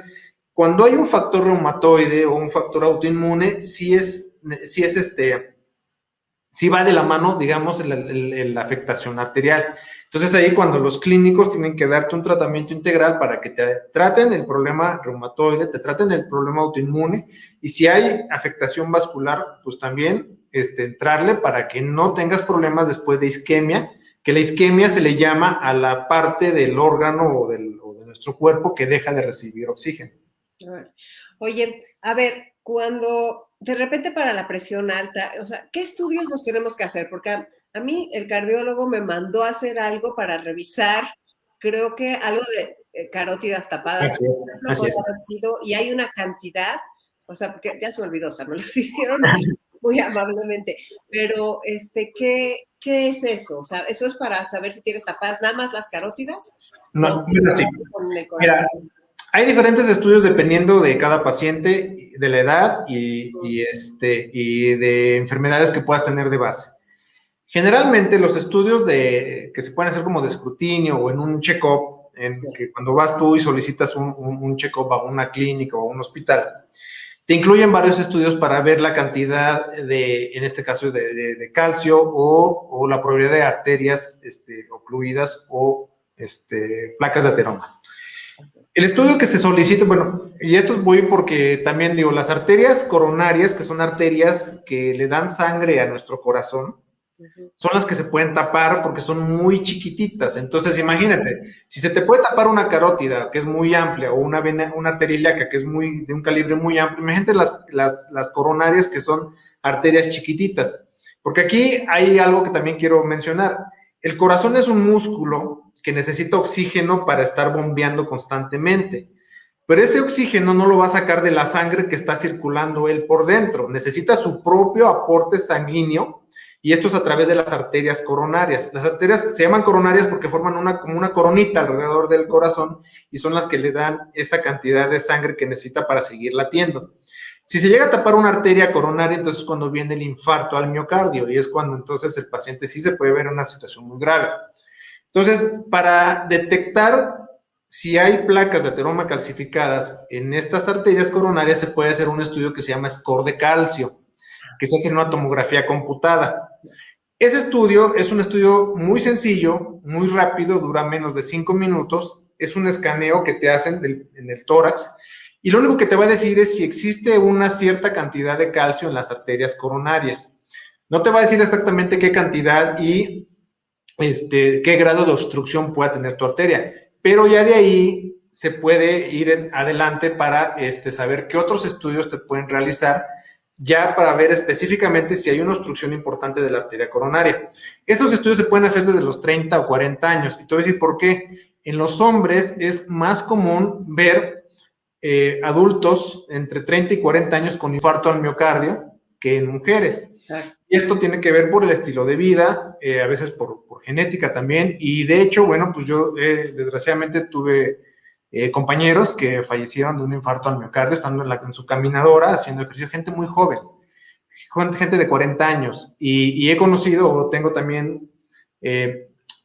Speaker 1: cuando hay un factor reumatoide o un factor autoinmune, sí va de la mano, digamos, la afectación arterial. Entonces ahí cuando los clínicos tienen que darte un tratamiento integral para que te traten el problema reumatoide, te traten el problema autoinmune, y si hay afectación vascular, pues también entrarle para que no tengas problemas después de isquemia, que la isquemia se le llama a la parte del órgano o de nuestro cuerpo que deja de recibir oxígeno.
Speaker 2: Oye, a ver, cuando de repente para la presión alta, o sea, ¿qué estudios nos tenemos que hacer? Porque a mí el cardiólogo me mandó a hacer algo para revisar, creo que algo de carótidas tapadas,
Speaker 1: Así es.
Speaker 2: y hay una cantidad, o sea, porque ya se me olvidó, o sea, me los hicieron muy amablemente, pero ¿qué es eso? O sea, ¿eso es para saber si tienes tapadas nada más las carótidas?
Speaker 1: No,
Speaker 2: Sí.
Speaker 1: Mira, hay diferentes estudios dependiendo de cada paciente, de la edad y de enfermedades que puedas tener de base. Generalmente los estudios que se pueden hacer como de escrutinio o en un check-up, que cuando vas tú y solicitas un check-up a una clínica o a un hospital, te incluyen varios estudios para ver la cantidad en este caso, de calcio o la probabilidad de arterias ocluidas o placas de ateroma. El estudio que se solicita, bueno, y esto voy porque también digo, las arterias coronarias, que son arterias que le dan sangre a nuestro corazón, son las que se pueden tapar porque son muy chiquititas. Entonces, imagínate, si se te puede tapar una carótida que es muy amplia o una arteria ilíaca que es de un calibre muy amplio, imagínate las coronarias que son arterias chiquititas. Porque aquí hay algo que también quiero mencionar. El corazón es un músculo que necesita oxígeno para estar bombeando constantemente. Pero ese oxígeno no lo va a sacar de la sangre que está circulando él por dentro. Necesita su propio aporte sanguíneo y esto es a través de las arterias coronarias. Las arterias se llaman coronarias porque forman como una coronita alrededor del corazón y son las que le dan esa cantidad de sangre que necesita para seguir latiendo. Si se llega a tapar una arteria coronaria, entonces es cuando viene el infarto al miocardio y es cuando entonces el paciente sí se puede ver en una situación muy grave. Entonces, para detectar si hay placas de ateroma calcificadas en estas arterias coronarias, se puede hacer un estudio que se llama score de calcio, que se hace en una tomografía computada. Ese estudio es un estudio muy sencillo, muy rápido, dura menos de 5 minutos, es un escaneo que te hacen en el tórax, y lo único que te va a decir es si existe una cierta cantidad de calcio en las arterias coronarias. No te va a decir exactamente qué cantidad y qué grado de obstrucción pueda tener tu arteria, pero ya de ahí se puede ir adelante para saber qué otros estudios te pueden realizar ya para ver específicamente si hay una obstrucción importante de la arteria coronaria. Estos estudios se pueden hacer desde los 30 o 40 años, y te voy a decir por qué. En los hombres es más común ver adultos entre 30 y 40 años con infarto al miocardio que en mujeres. Y esto tiene que ver por el estilo de vida, a veces por genética también, y de hecho, bueno, pues yo desgraciadamente tuve compañeros que fallecieron de un infarto al miocardio estando en su caminadora haciendo ejercicio, gente muy joven, gente de 40 años, y he conocido o tengo también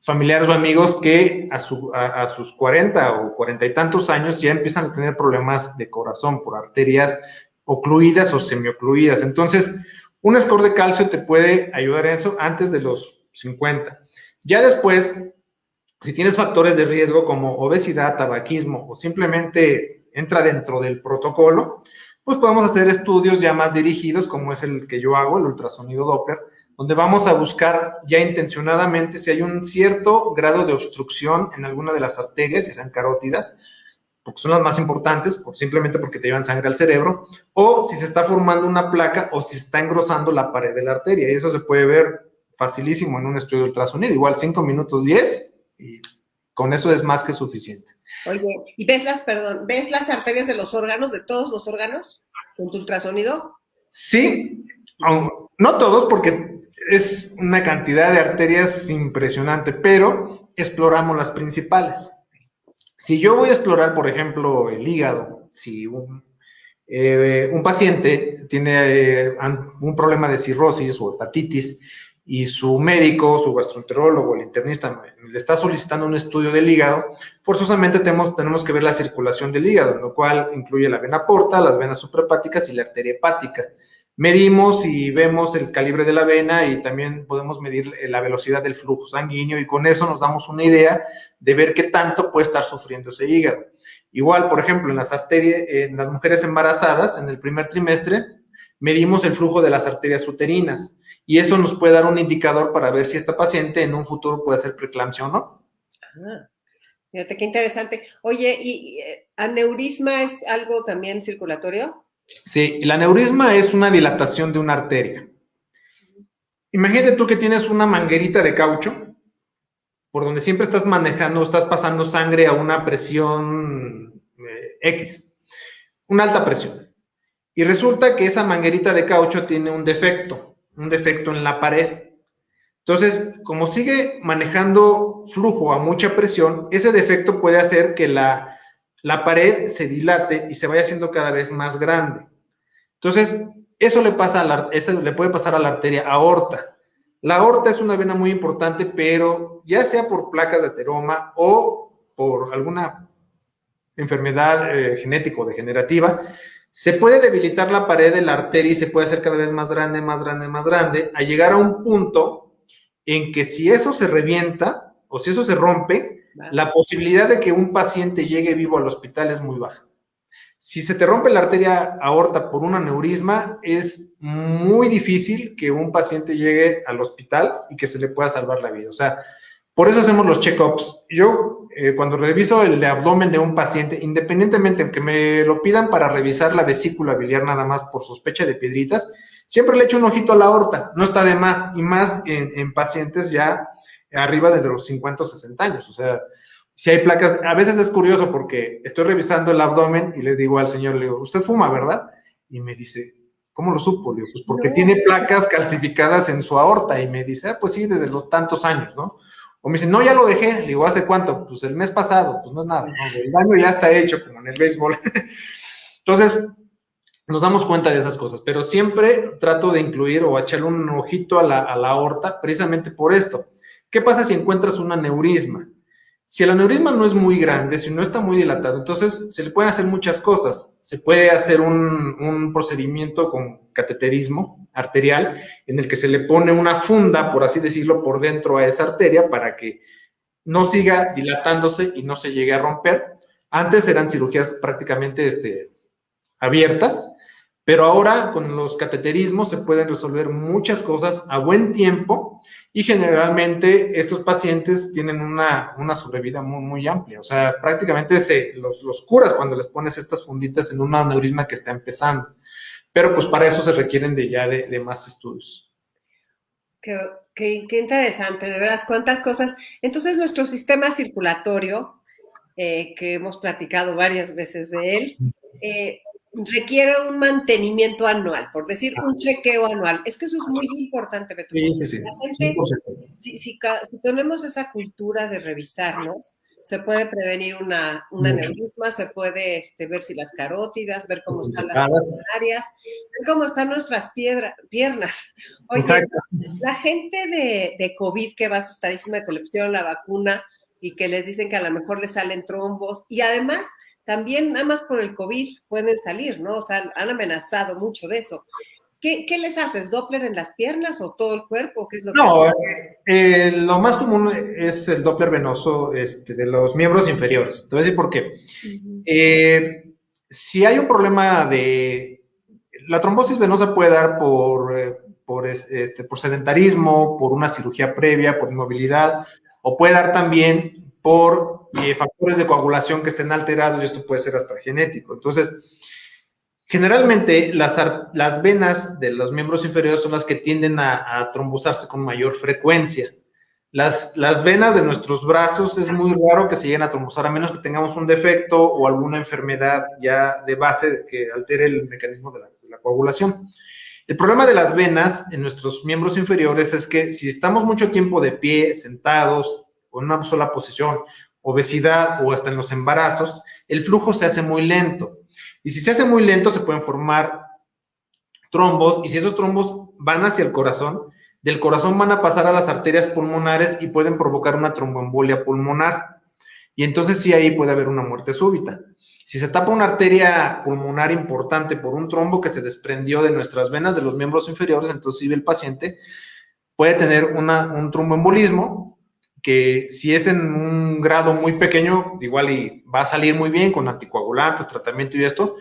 Speaker 1: familiares o amigos que a sus 40 o 40 y tantos años ya empiezan a tener problemas de corazón por arterias ocluidas o semiocluidas. Entonces, un score de calcio te puede ayudar en eso antes de los 50. Ya después, si tienes factores de riesgo como obesidad, tabaquismo o simplemente entra dentro del protocolo, pues podemos hacer estudios ya más dirigidos, como es el que yo hago, el ultrasonido Doppler, donde vamos a buscar ya intencionadamente si hay un cierto grado de obstrucción en alguna de las arterias, ya sean carótidas, porque son las más importantes, simplemente porque te llevan sangre al cerebro, o si se está formando una placa o si se está engrosando la pared de la arteria. Y eso se puede ver facilísimo en un estudio de ultrasonido, igual 5 minutos 10, y con eso es más que suficiente.
Speaker 2: Oye, ¿y ves las arterias de los órganos, de todos los órganos, con tu ultrasonido?
Speaker 1: Sí, no todos, porque es una cantidad de arterias impresionante, pero exploramos las principales. Si yo voy a explorar, por ejemplo, el hígado, si un paciente tiene un problema de cirrosis o hepatitis y su médico, su gastroenterólogo, el internista, le está solicitando un estudio del hígado, forzosamente tenemos que ver la circulación del hígado, lo cual incluye la vena porta, las venas suprahepáticas y la arteria hepática. Medimos y vemos el calibre de la vena y también podemos medir la velocidad del flujo sanguíneo y con eso nos damos una idea de ver qué tanto puede estar sufriendo ese hígado. Igual, por ejemplo, en las arterias, en las mujeres embarazadas, en el primer trimestre, medimos el flujo de las arterias uterinas y eso nos puede dar un indicador para ver si esta paciente en un futuro puede hacer preeclampsia o no.
Speaker 2: Ah, fíjate qué interesante. Oye, ¿y aneurisma es algo también circulatorio?
Speaker 1: Sí, el aneurisma es una dilatación de una arteria. Imagínate tú que tienes una manguerita de caucho por donde siempre estás manejando, estás pasando sangre a una presión X, una alta presión. Y resulta que esa manguerita de caucho tiene un defecto en la pared. Entonces, como sigue manejando flujo a mucha presión, ese defecto puede hacer que la pared se dilate y se vaya haciendo cada vez más grande. Entonces, eso le puede pasar a la arteria aorta. La aorta es una vena muy importante, pero ya sea por placas de ateroma o por alguna enfermedad genética o degenerativa, se puede debilitar la pared de la arteria y se puede hacer cada vez más grande, más grande, más grande, a llegar a un punto en que si eso se revienta o si eso se rompe, la posibilidad de que un paciente llegue vivo al hospital es muy baja. Si se te rompe la arteria aorta por un aneurisma, es muy difícil que un paciente llegue al hospital y que se le pueda salvar la vida. O sea, por eso hacemos los check-ups. Yo, cuando reviso el abdomen de un paciente, independientemente, aunque me lo pidan para revisar la vesícula biliar nada más por sospecha de piedritas, siempre le echo un ojito a la aorta. No está de más, y más en pacientes ya arriba de los 50 o 60 años. O sea, si hay placas, a veces es curioso porque estoy revisando el abdomen y le digo al señor, le digo, ¿usted fuma, verdad? Y me dice, ¿cómo lo supo? Le digo, pues porque tiene placas calcificadas en su aorta. Y me dice, pues sí, desde los tantos años, ¿no? O me dice, no, ya lo dejé. Le digo, ¿hace cuánto? Pues el mes pasado. Pues no es nada, ¿no? El daño ya está hecho, como en el béisbol. Entonces, nos damos cuenta de esas cosas, pero siempre trato de incluir o echarle un ojito a la aorta, precisamente por esto. ¿Qué pasa si encuentras un aneurisma? Si el aneurisma no es muy grande, si no está muy dilatado, entonces se le pueden hacer muchas cosas. Se puede hacer un procedimiento con cateterismo arterial, en el que se le pone una funda, por así decirlo, por dentro a esa arteria para que no siga dilatándose y no se llegue a romper. Antes eran cirugías prácticamente abiertas, pero ahora con los cateterismos se pueden resolver muchas cosas a buen tiempo y generalmente estos pacientes tienen una sobrevida muy, muy amplia. O sea, prácticamente los curas cuando les pones estas funditas en un aneurisma que está empezando. Pero pues para eso se requieren de más estudios.
Speaker 2: Qué interesante, de veras, cuántas cosas. Entonces, nuestro sistema circulatorio, que hemos platicado varias veces de él, requiere un mantenimiento anual, por decir, un chequeo anual. Es que eso es muy importante, Beto.
Speaker 1: Sí.
Speaker 2: La gente, si tenemos esa cultura de revisarnos, se puede prevenir un aneurisma, se puede ver si las carótidas, ver cómo están las coronarias, ver cómo están nuestras piernas. Oye, exacto. La gente de COVID que va asustadísima, que le pusieron la vacuna y que les dicen que a lo mejor les salen trombos, y además también nada más por el COVID pueden salir, ¿no? O sea, han amenazado mucho de eso. ¿Qué les haces? ¿Doppler en las piernas o todo el cuerpo? ¿Qué es lo
Speaker 1: que lo más común es el Doppler venoso de los miembros inferiores. Te voy a decir por qué. Si hay un problema de la trombosis venosa puede dar por sedentarismo, por una cirugía previa, por inmovilidad, o puede dar también por factores de coagulación que estén alterados, y esto puede ser hasta genético. Entonces, generalmente las venas de los miembros inferiores son las que tienden a trombosarse con mayor frecuencia. Las venas de nuestros brazos es muy raro que se lleguen a trombosar, a menos que tengamos un defecto o alguna enfermedad ya de base que altere el mecanismo de la coagulación. El problema de las venas en nuestros miembros inferiores es que si estamos mucho tiempo de pie, sentados, o en una sola posición, obesidad o hasta en los embarazos, el flujo se hace muy lento. Y si se hace muy lento, se pueden formar trombos, y si esos trombos van hacia el corazón, del corazón van a pasar a las arterias pulmonares y pueden provocar una tromboembolia pulmonar. Y entonces sí, ahí puede haber una muerte súbita. Si se tapa una arteria pulmonar importante por un trombo que se desprendió de nuestras venas de los miembros inferiores, entonces sí, el paciente puede tener un tromboembolismo, que si es en un grado muy pequeño, igual y va a salir muy bien con anticoagulantes, tratamiento y esto,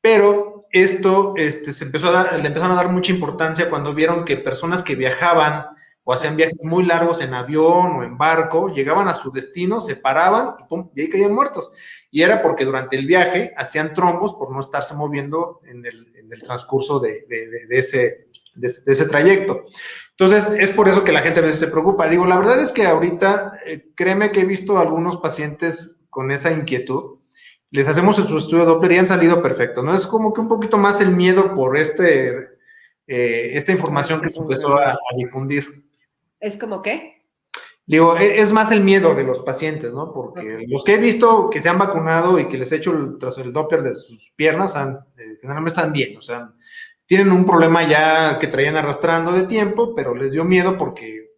Speaker 1: pero esto le empezaron a dar mucha importancia cuando vieron que personas que viajaban o hacían viajes muy largos en avión o en barco, llegaban a su destino, se paraban y pum, y ahí caían muertos. Y era porque durante el viaje hacían trombos por no estarse moviendo en el transcurso de ese trayecto. Entonces, es por eso que la gente a veces se preocupa. Digo, la verdad es que ahorita, créeme que he visto a algunos pacientes con esa inquietud. Les hacemos su estudio Doppler y han salido perfecto, ¿no? Es como que un poquito más el miedo por esta información que se empezó a difundir.
Speaker 2: ¿Es como qué?
Speaker 1: Digo, es más el miedo de los pacientes, ¿no? Porque los que he visto que se han vacunado y que les he hecho tras el Doppler de sus piernas, generalmente están bien, o sea, tienen un problema ya que traían arrastrando de tiempo, pero les dio miedo porque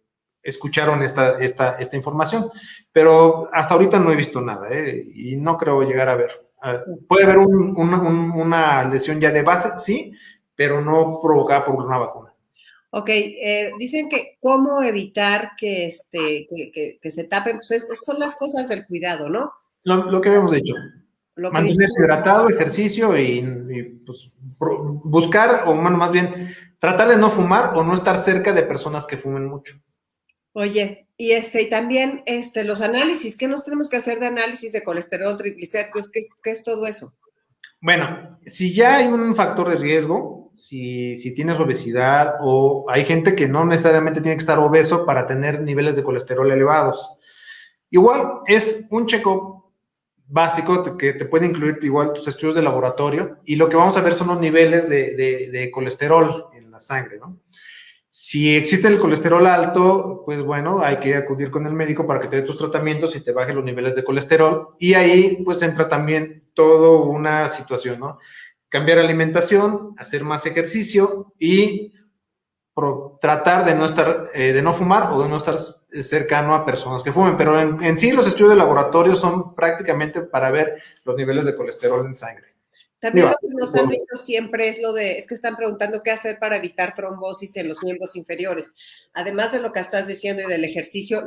Speaker 1: escucharon esta información. Pero hasta ahorita no he visto nada, y no creo llegar a ver. Puede haber una lesión ya de base, sí, pero no provocada por una vacuna.
Speaker 2: Ok, dicen que cómo evitar que se tapen, pues son las cosas del cuidado, ¿no?
Speaker 1: Lo que habíamos dicho. Mantenerse hidratado, ejercicio y pues, buscar, o más bien, tratar de no fumar o no estar cerca de personas que fumen mucho.
Speaker 2: Oye, y también los análisis, ¿qué nos tenemos que hacer de análisis de colesterol, triglicéridos? ¿Qué es todo eso?
Speaker 1: Bueno, si ya hay un factor de riesgo, si tienes obesidad, o hay gente que no necesariamente tiene que estar obeso para tener niveles de colesterol elevados. Igual es un check-up básico que te puede incluir igual tus estudios de laboratorio, y lo que vamos a ver son los niveles de colesterol en la sangre, ¿no? Si existe el colesterol alto, pues bueno, hay que acudir con el médico para que te dé tus tratamientos y te baje los niveles de colesterol. Y ahí pues entra también toda una situación, ¿no? Cambiar alimentación, hacer más ejercicio y tratar de no fumar o de no estar cercano a personas que fumen. Pero en sí los estudios de laboratorio son prácticamente para ver los niveles de colesterol en sangre.
Speaker 2: También lo que nos has dicho siempre es que están preguntando qué hacer para evitar trombosis en los miembros inferiores. Además de lo que estás diciendo y del ejercicio,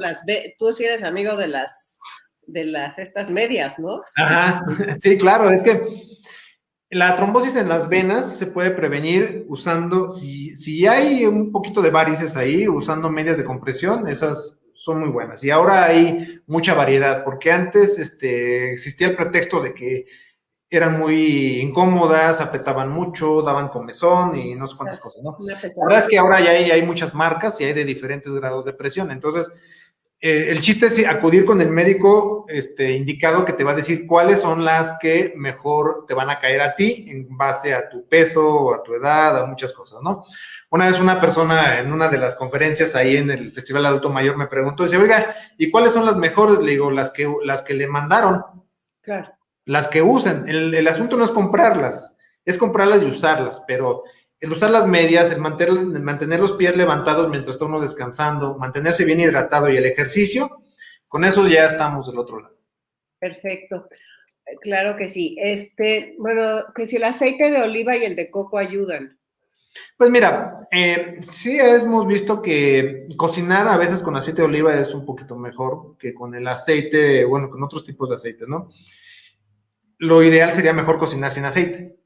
Speaker 2: tú sí eres amigo de estas medias, ¿no?
Speaker 1: Ajá, sí, claro, es que la trombosis en las venas se puede prevenir usando, si hay un poquito de varices ahí, usando medias de compresión, esas son muy buenas. Y ahora hay mucha variedad, porque antes existía el pretexto de que eran muy incómodas, apretaban mucho, daban comezón y no sé cuántas cosas, ¿no? La verdad es que ahora ya hay muchas marcas y hay de diferentes grados de presión. Entonces, el chiste es acudir con el médico indicado, que te va a decir cuáles son las que mejor te van a caer a ti en base a tu peso, a tu edad, a muchas cosas, ¿no? Una vez una persona en una de las conferencias ahí en el Festival Adulto Mayor me preguntó, dice, oiga, ¿y cuáles son las mejores? Le digo, las que le mandaron. Claro. Las que usan. El asunto no es comprarlas, es comprarlas y usarlas, pero el usar las medias, el mantener los pies levantados mientras está uno descansando, mantenerse bien hidratado y el ejercicio, con eso ya estamos del otro lado.
Speaker 2: Perfecto. Claro que sí. Bueno, que si el aceite de oliva y el de coco ayudan.
Speaker 1: Pues mira, sí hemos visto que cocinar a veces con aceite de oliva es un poquito mejor que con el aceite, bueno, con otros tipos de aceite, ¿no? Lo ideal sería mejor cocinar sin aceite.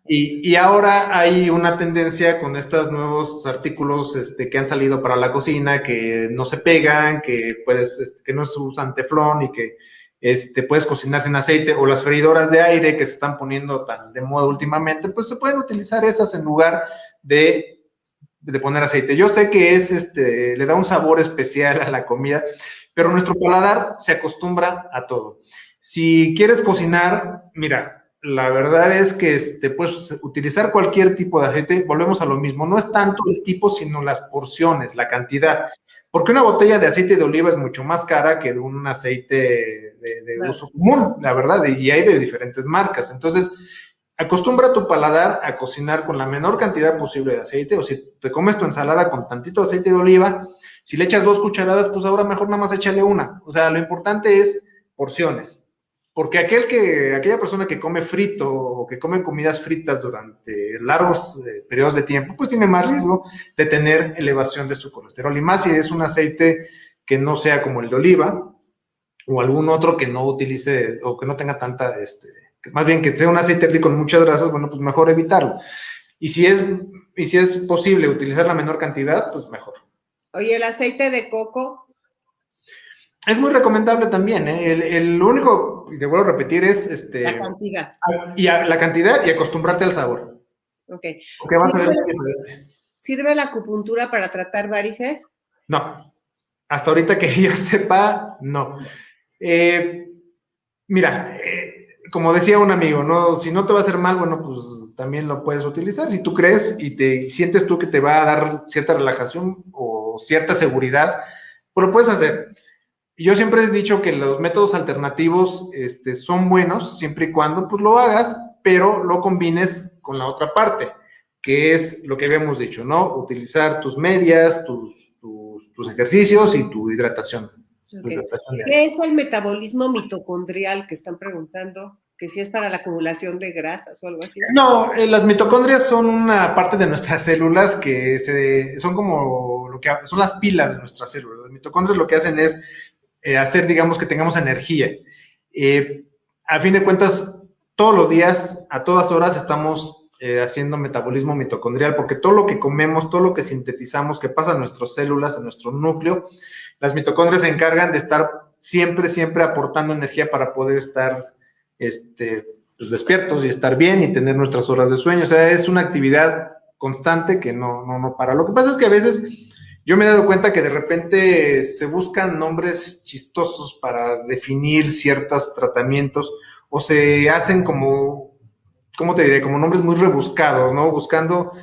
Speaker 1: Y ahora hay una tendencia con estos nuevos artículos que han salido para la cocina, que no se pegan, que puedes, que no usan teflón y que puedes cocinar sin aceite, o las freidoras de aire que se están poniendo tan de moda últimamente, pues se pueden utilizar esas en lugar de poner aceite. Yo sé que le da un sabor especial a la comida, pero nuestro paladar se acostumbra a todo. Si quieres cocinar, mira, la verdad es que puedes utilizar cualquier tipo de aceite, volvemos a lo mismo, no es tanto el tipo, sino las porciones, la cantidad, porque una botella de aceite de oliva es mucho más cara que de un aceite de uso común, la verdad, y hay de diferentes marcas. Entonces, acostumbra tu paladar a cocinar con la menor cantidad posible de aceite, o si te comes tu ensalada con tantito aceite de oliva, si le echas 2 cucharadas, pues ahora mejor nada más échale una. O sea, lo importante es porciones. Porque aquella persona que come frito o que come comidas fritas durante largos periodos de tiempo, pues tiene más riesgo de tener elevación de su colesterol. Y más si es un aceite que no sea como el de oliva o algún otro que no utilice o que no tenga tanta, más bien que sea un aceite rico en muchas grasas, bueno, pues mejor evitarlo. Y si es posible utilizar la menor cantidad, pues mejor.
Speaker 2: Oye, el aceite de coco.
Speaker 1: Es muy recomendable también, ¿eh? El único, y te vuelvo a repetir, es
Speaker 2: la cantidad.
Speaker 1: La cantidad y acostumbrarte al sabor.
Speaker 2: Ok.
Speaker 1: Porque va a saber
Speaker 2: ¿Sirve la acupuntura para tratar varices?
Speaker 1: No. Hasta ahorita que yo sepa, no. Mira, como decía un amigo, ¿no? Si no te va a hacer mal, bueno, pues también lo puedes utilizar. Si tú crees y te sientes tú que te va a dar cierta relajación o cierta seguridad, pues lo puedes hacer. Yo siempre he dicho que los métodos alternativos son buenos siempre y cuando pues lo hagas, pero lo combines con la otra parte, que es lo que habíamos dicho, ¿no? Utilizar tus medias, tus ejercicios y tu hidratación.
Speaker 2: Okay. ¿Qué es el metabolismo mitocondrial que están preguntando? Que si es para la acumulación de grasas o algo así.
Speaker 1: No, las mitocondrias son una parte de nuestras células que son como lo que son las pilas de nuestras células. Las mitocondrias lo que hacen es hacer, digamos, que tengamos energía. A fin de cuentas, todos los días, a todas horas, estamos haciendo metabolismo mitocondrial, porque todo lo que comemos, todo lo que sintetizamos, que pasa a nuestras células, a nuestro núcleo, las mitocondrias se encargan de estar siempre, siempre aportando energía para poder estar pues despiertos y estar bien y tener nuestras horas de sueño. O sea, es una actividad constante que no para. Lo que pasa es que a veces yo me he dado cuenta que de repente se buscan nombres chistosos para definir ciertos tratamientos o se hacen como, ¿cómo te diré? Como nombres muy rebuscados, ¿no? Buscando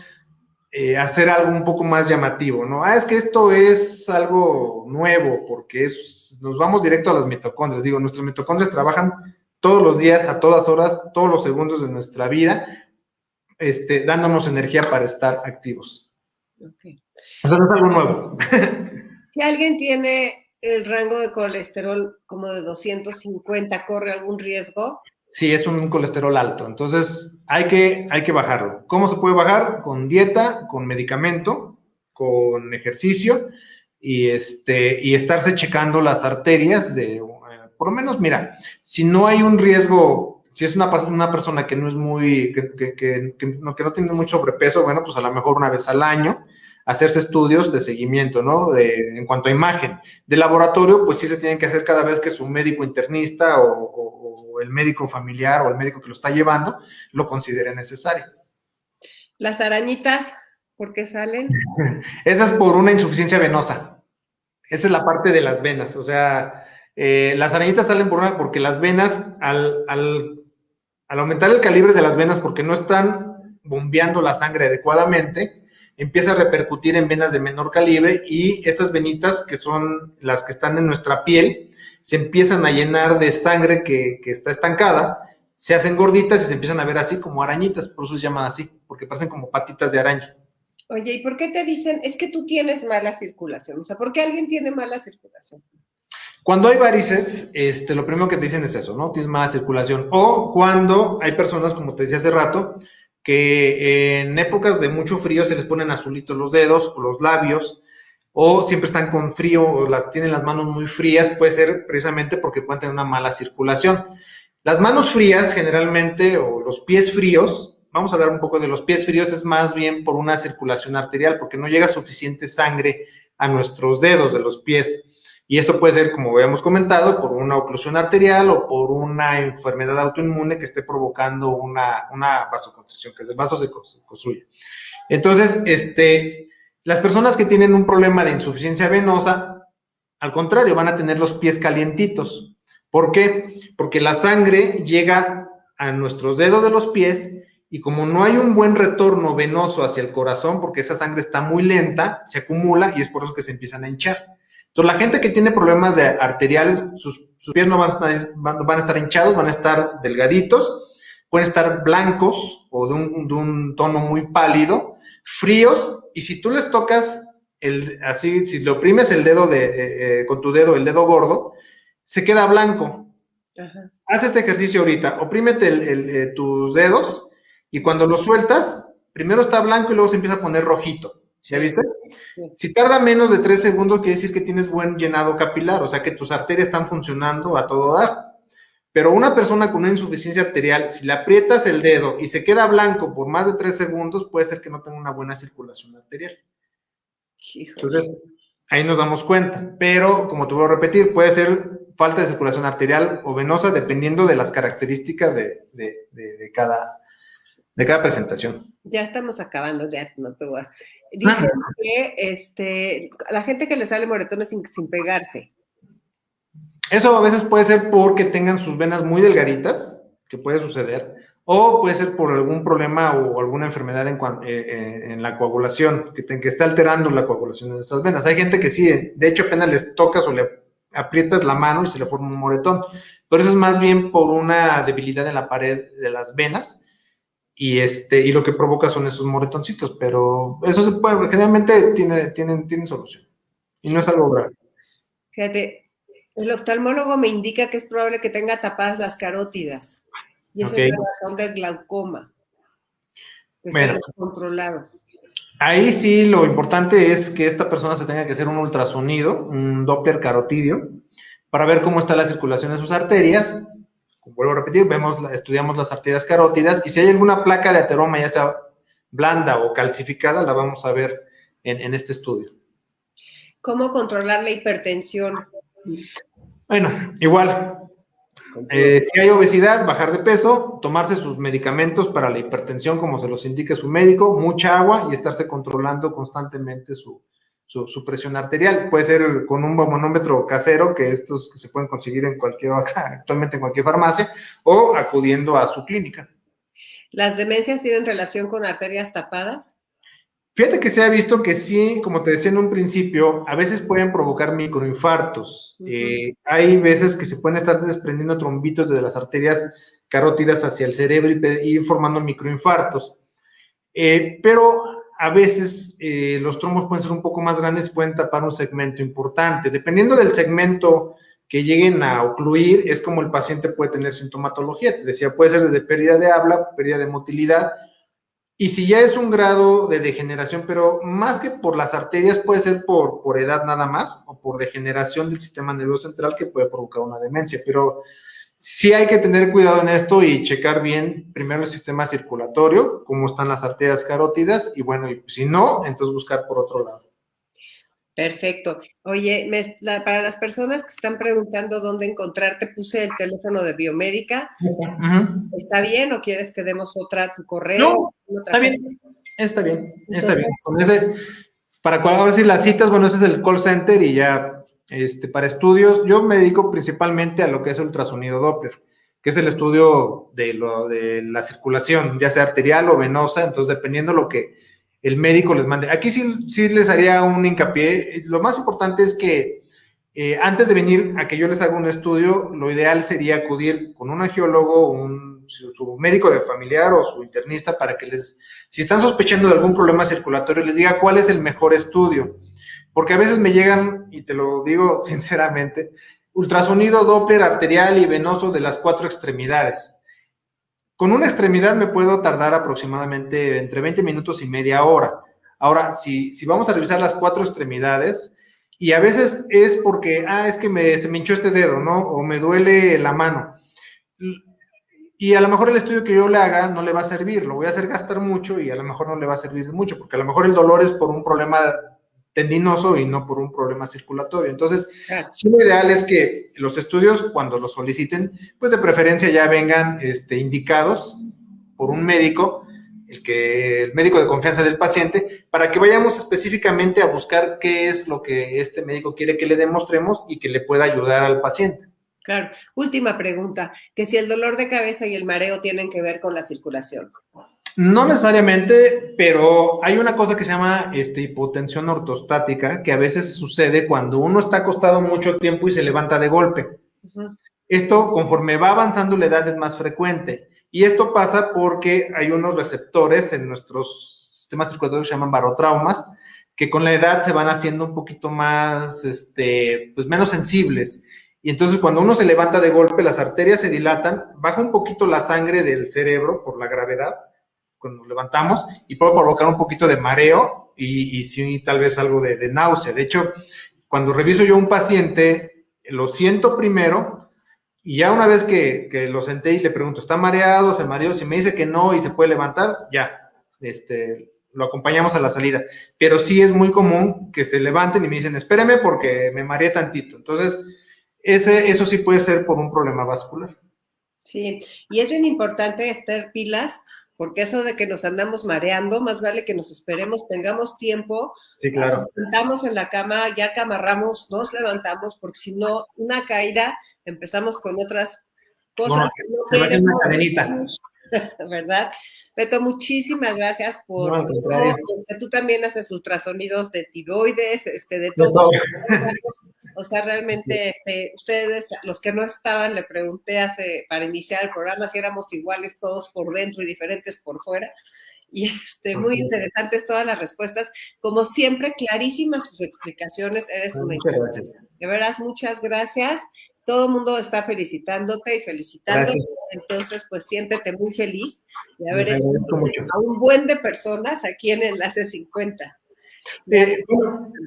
Speaker 1: hacer algo un poco más llamativo, ¿no? Es que esto es algo nuevo porque nos vamos directo a las mitocondrias. Digo, nuestras mitocondrias trabajan todos los días, a todas horas, todos los segundos de nuestra vida, dándonos energía para estar activos.
Speaker 2: Okay.
Speaker 1: Eso no es algo nuevo.
Speaker 2: Si alguien tiene el rango de colesterol como de 250, ¿corre algún riesgo?
Speaker 1: Sí, es un colesterol alto, entonces hay que bajarlo. ¿Cómo se puede bajar? Con dieta, con medicamento, con ejercicio y estarse checando las arterias por lo menos, mira, si no hay un riesgo, si es una persona que no es muy, que no tiene mucho sobrepeso, bueno, pues a lo mejor una vez al año, hacerse estudios de seguimiento, ¿no? En cuanto a imagen. De laboratorio, pues sí se tienen que hacer cada vez que su médico internista o el médico familiar o el médico que lo está llevando lo considere necesario.
Speaker 2: ¿Las arañitas por qué salen?
Speaker 1: Esa es por una insuficiencia venosa. Esa es la parte de las venas, o sea, las arañitas salen porque las venas, al aumentar el calibre de las venas, porque no están bombeando la sangre adecuadamente, empieza a repercutir en venas de menor calibre y estas venitas, que son las que están en nuestra piel, se empiezan a llenar de sangre que está estancada, se hacen gorditas y se empiezan a ver así como arañitas, por eso se llaman así, porque parecen como patitas de araña.
Speaker 2: Oye, ¿y por qué te dicen, es que tú tienes mala circulación? O sea, ¿por qué alguien tiene mala circulación?
Speaker 1: Cuando hay varices, lo primero que te dicen es eso, ¿no? Tienes mala circulación. O cuando hay personas, como te decía hace rato, que en épocas de mucho frío se les ponen azulitos los dedos o los labios, o siempre están con frío o tienen las manos muy frías, puede ser precisamente porque pueden tener una mala circulación. Las manos frías generalmente, o los pies fríos, vamos a hablar un poco de los pies fríos, es más bien por una circulación arterial, porque no llega suficiente sangre a nuestros dedos de los pies. Y esto puede ser, como habíamos comentado, por una oclusión arterial o por una enfermedad autoinmune que esté provocando una vasoconstricción, que el vaso se construye. Entonces, las personas que tienen un problema de insuficiencia venosa, al contrario, van a tener los pies calientitos. ¿Por qué? Porque la sangre llega a nuestros dedos de los pies y como no hay un buen retorno venoso hacia el corazón, porque esa sangre está muy lenta, se acumula y es por eso que se empiezan a hinchar. Entonces, la gente que tiene problemas arteriales, sus pies no van a estar hinchados, van a estar delgaditos, pueden estar blancos o de un tono muy pálido, fríos, y si tú les tocas, así, si le oprimes el dedo con tu dedo, el dedo gordo, se queda blanco. Ajá. Haz este ejercicio ahorita, oprímete tus dedos, y cuando los sueltas, primero está blanco y luego se empieza a poner rojito. ¿Ya viste? Sí. Si tarda menos de 3 segundos, quiere decir que tienes buen llenado capilar, o sea que tus arterias están funcionando a todo dar. Pero una persona con una insuficiencia arterial, si le aprietas el dedo y se queda blanco por más de 3 segundos, puede ser que no tenga una buena circulación arterial. Entonces, ahí nos damos cuenta. Pero, como te voy a repetir, puede ser falta de circulación arterial o venosa dependiendo de las características de cada presentación.
Speaker 2: Ya estamos acabando, ya no te voy a... Dicen que la gente que le sale moretones sin pegarse.
Speaker 1: Eso a veces puede ser porque tengan sus venas muy delgaditas, que puede suceder, o puede ser por algún problema o alguna enfermedad en la coagulación, que está alterando la coagulación de nuestras venas. Hay gente que sí, de hecho apenas les tocas o le aprietas la mano y se le forma un moretón, pero eso es más bien por una debilidad en la pared de las venas, y lo que provoca son esos moretoncitos, pero eso se puede, generalmente tienen solución, y no es algo grave.
Speaker 2: Fíjate, el oftalmólogo me indica que es probable que tenga tapadas las carótidas, y esa es la razón del glaucoma, que esté descontrolado.
Speaker 1: Ahí sí lo importante es que esta persona se tenga que hacer un ultrasonido, un Doppler carotidio, para ver cómo está la circulación de sus arterias. Vuelvo a repetir, estudiamos las arterias carótidas y si hay alguna placa de ateroma, ya sea blanda o calcificada, la vamos a ver en este estudio.
Speaker 2: ¿Cómo controlar la hipertensión?
Speaker 1: Bueno, igual, si hay obesidad, bajar de peso, tomarse sus medicamentos para la hipertensión como se los indique su médico, mucha agua y estarse controlando constantemente su presión arterial. Puede ser con un manómetro casero, que estos que se pueden conseguir actualmente en cualquier farmacia, o acudiendo a su clínica.
Speaker 2: ¿Las demencias tienen relación con arterias tapadas?
Speaker 1: Fíjate que se ha visto que sí, como te decía en un principio, a veces pueden provocar microinfartos. Hay veces que se pueden estar desprendiendo trombitos de las arterias carótidas hacia el cerebro y ir formando microinfartos. Pero a veces los trombos pueden ser un poco más grandes y pueden tapar un segmento importante. Dependiendo del segmento que lleguen a ocluir, es como el paciente puede tener sintomatología. Te decía, puede ser desde pérdida de habla, pérdida de motilidad, y si ya es un grado de degeneración, pero más que por las arterias, puede ser por edad nada más, o por degeneración del sistema nervioso central que puede provocar una demencia, pero sí hay que tener cuidado en esto y checar bien primero el sistema circulatorio, cómo están las arterias carótidas, y bueno, si no, entonces buscar por otro lado.
Speaker 2: Perfecto. Oye, para las personas que están preguntando dónde encontrarte, puse el teléfono de Biomédica. ¿Está bien o quieres que demos tu correo?
Speaker 1: No, está bien. Con ese, para ahora sí las citas, bueno, ese es el call center y ya, para estudios, yo me dedico principalmente a lo que es ultrasonido Doppler, que es el estudio de la circulación, ya sea arterial o venosa, entonces dependiendo lo que el médico les mande. Aquí sí les haría un hincapié. Lo más importante es que antes de venir a que yo les haga un estudio, lo ideal sería acudir con un angiólogo, su médico de familiar o su internista para que si están sospechando de algún problema circulatorio, les diga cuál es el mejor estudio. Porque a veces me llegan, y te lo digo sinceramente, ultrasonido Doppler arterial y venoso de las 4 extremidades. Con una extremidad me puedo tardar aproximadamente entre 20 minutos y media hora. Ahora, si vamos a revisar las 4 extremidades, y a veces es porque, es que se me hinchó este dedo, ¿no? O me duele la mano. Y a lo mejor el estudio que yo le haga no le va a servir, lo voy a hacer gastar mucho y a lo mejor no le va a servir mucho, porque a lo mejor el dolor es por un problema tendinoso y no por un problema circulatorio. Entonces,
Speaker 2: Claro.
Speaker 1: sí, lo ideal es que los estudios, cuando los soliciten, pues de preferencia ya vengan indicados por un médico, el médico de confianza del paciente, para que vayamos específicamente a buscar qué es lo que este médico quiere que le demostremos y que le pueda ayudar al paciente.
Speaker 2: Claro. Última pregunta, que si el dolor de cabeza y el mareo tienen que ver con la circulación.
Speaker 1: No necesariamente, pero hay una cosa que se llama hipotensión ortostática, que a veces sucede cuando uno está acostado mucho tiempo y se levanta de golpe. Uh-huh. Esto, conforme va avanzando la edad, es más frecuente. Y esto pasa porque hay unos receptores en nuestros sistemas circulatorios que se llaman barotraumas, que con la edad se van haciendo un poquito más, pues menos sensibles. Y entonces cuando uno se levanta de golpe, las arterias se dilatan, baja un poquito la sangre del cerebro por la gravedad, cuando nos levantamos, y puede provocar un poquito de mareo y sí, tal vez algo de náusea. De hecho, cuando reviso yo un paciente, lo siento primero, y ya una vez que lo senté y le pregunto, ¿está mareado? ¿Se mareó? Si me dice que no y se puede levantar, ya, lo acompañamos a la salida. Pero sí es muy común que se levanten y me dicen, espéreme porque me mareé tantito. Entonces, eso sí puede ser por un problema vascular.
Speaker 2: Sí, y es bien importante estar pilas, porque eso de que nos andamos mareando, más vale que nos esperemos, tengamos tiempo.
Speaker 1: Sí, claro.
Speaker 2: Nos sentamos en la cama, ya que amarramos, nos levantamos, porque si no, una caída, empezamos con otras cosas que no queremos,
Speaker 1: una cadenita.
Speaker 2: ¿Verdad? Beto, muchísimas gracias por...
Speaker 1: No, al contrario.
Speaker 2: Tú también haces ultrasonidos de tiroides, de todo. O sea, realmente, ustedes, los que no estaban, le pregunté para iniciar el programa si éramos iguales todos por dentro y diferentes por fuera. Y muy interesantes todas las respuestas. Como siempre, clarísimas tus explicaciones. Eres una...
Speaker 1: Muchas gracias.
Speaker 2: De veras, muchas gracias. Todo el mundo está felicitándote y felicitándote. Gracias. Entonces, pues siéntete muy feliz de haber hecho a un buen de personas aquí en Enlace 50.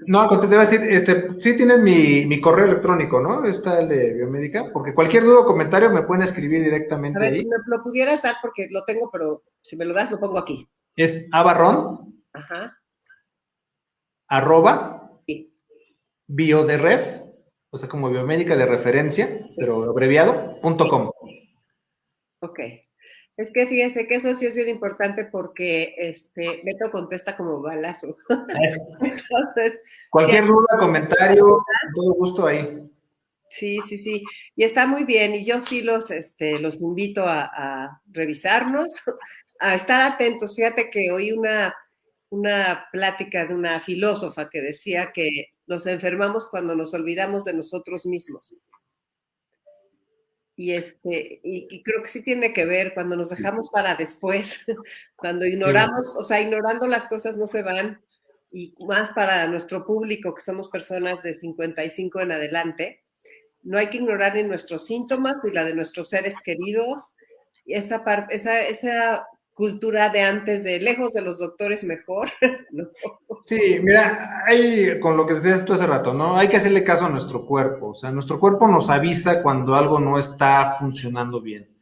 Speaker 1: No, te iba a decir, sí tienes mi correo electrónico, ¿no? Está el de Biomédica, porque cualquier duda o comentario me pueden escribir directamente.
Speaker 2: A ver, ahí. Si me lo pudieras dar, porque lo tengo, pero si me lo das, lo pongo aquí.
Speaker 1: Es abarrón, @ sí. Bioderef, o sea, como biomédica de referencia, pero abreviado.com.
Speaker 2: Ok. Es que fíjense que eso sí es bien importante porque Beto contesta como balazo. Entonces,
Speaker 1: cualquier duda, comentario, con todo gusto ahí.
Speaker 2: Sí. Y está muy bien. Y yo sí los invito a revisarnos, a estar atentos. Fíjate que oí una plática de una filósofa que decía que nos enfermamos cuando nos olvidamos de nosotros mismos. Y creo que sí tiene que ver cuando nos dejamos para después, cuando ignoramos, o sea, ignorando las cosas no se van, y más para nuestro público, que somos personas de 55 en adelante, no hay que ignorar ni nuestros síntomas, ni la de nuestros seres queridos, esa cultura de antes de lejos de los doctores mejor. ¿No?
Speaker 1: Sí, mira, con lo que decías tú hace rato, ¿no? Hay que hacerle caso a nuestro cuerpo, o sea, nuestro cuerpo nos avisa cuando algo no está funcionando bien.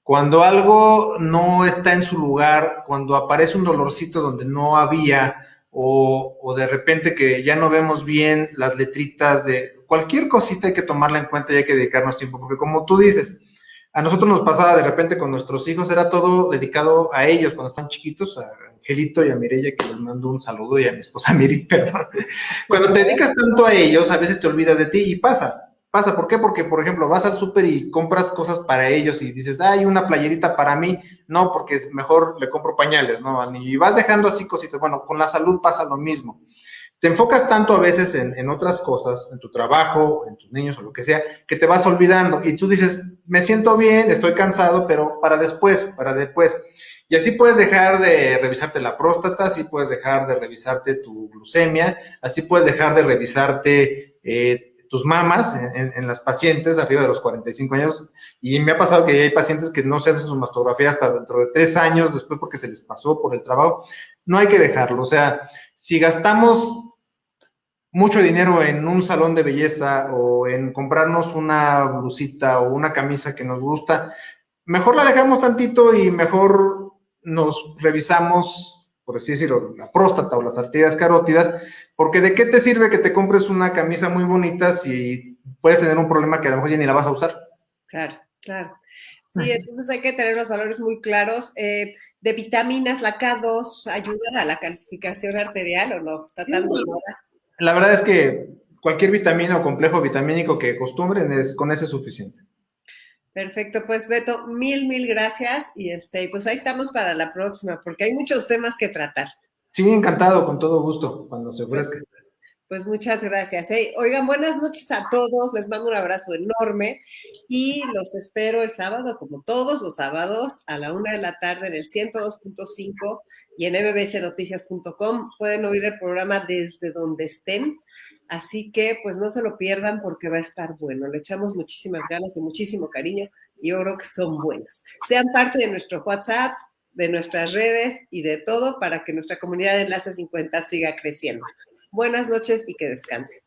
Speaker 1: Cuando algo no está en su lugar, cuando aparece un dolorcito donde no había, o de repente que ya no vemos bien las letritas de cualquier cosita, hay que tomarla en cuenta y hay que dedicarnos tiempo, porque como tú dices, a nosotros nos pasaba de repente con nuestros hijos, era todo dedicado a ellos cuando están chiquitos, a Angelito y a Mireya, que les mando un saludo, y a mi esposa Miri, perdón. Cuando te dedicas tanto a ellos, a veces te olvidas de ti y pasa. ¿Por qué? Porque, por ejemplo, vas al súper y compras cosas para ellos y dices, hay una playerita para mí. No, porque mejor le compro pañales, ¿no? Al niño. Y vas dejando así cositas. Bueno, con la salud pasa lo mismo. Te enfocas tanto a veces en otras cosas, en tu trabajo, en tus niños o lo que sea, que te vas olvidando. Y tú dices, me siento bien, estoy cansado, pero para después. Y así puedes dejar de revisarte la próstata, así puedes dejar de revisarte tu glucemia, así puedes dejar de revisarte tus mamas en las pacientes arriba de los 45 años, y me ha pasado que hay pacientes que no se hacen su mastografía hasta dentro de 3 años, después porque se les pasó por el trabajo. No hay que dejarlo, o sea, si gastamos mucho dinero en un salón de belleza o en comprarnos una blusita o una camisa que nos gusta, mejor la dejamos tantito y mejor nos revisamos, por así decirlo, la próstata o las arterias carótidas, porque ¿de qué te sirve que te compres una camisa muy bonita si puedes tener un problema que a lo mejor ya ni la vas a usar?
Speaker 2: Claro, claro. Sí, entonces hay que tener los valores muy claros. De vitaminas, la K2 ayuda a la calcificación arterial o no, está tan de moda.
Speaker 1: La verdad es que cualquier vitamina o complejo vitamínico que acostumbren con eso es suficiente.
Speaker 2: Perfecto, pues Beto, mil gracias y pues ahí estamos para la próxima, porque hay muchos temas que tratar.
Speaker 1: Sí, encantado, con todo gusto, cuando se ofrezca.
Speaker 2: Pues muchas gracias. Oigan, buenas noches a todos, les mando un abrazo enorme y los espero el sábado, como todos los sábados, a la 1:00 p.m. en el 102.5 y en mbcnoticias.com. Pueden oír el programa desde donde estén, así que pues no se lo pierdan porque va a estar bueno. Le echamos muchísimas ganas y muchísimo cariño y yo creo que son buenos. Sean parte de nuestro WhatsApp, de nuestras redes y de todo para que nuestra comunidad de Enlace 50 siga creciendo. Buenas noches y que descansen.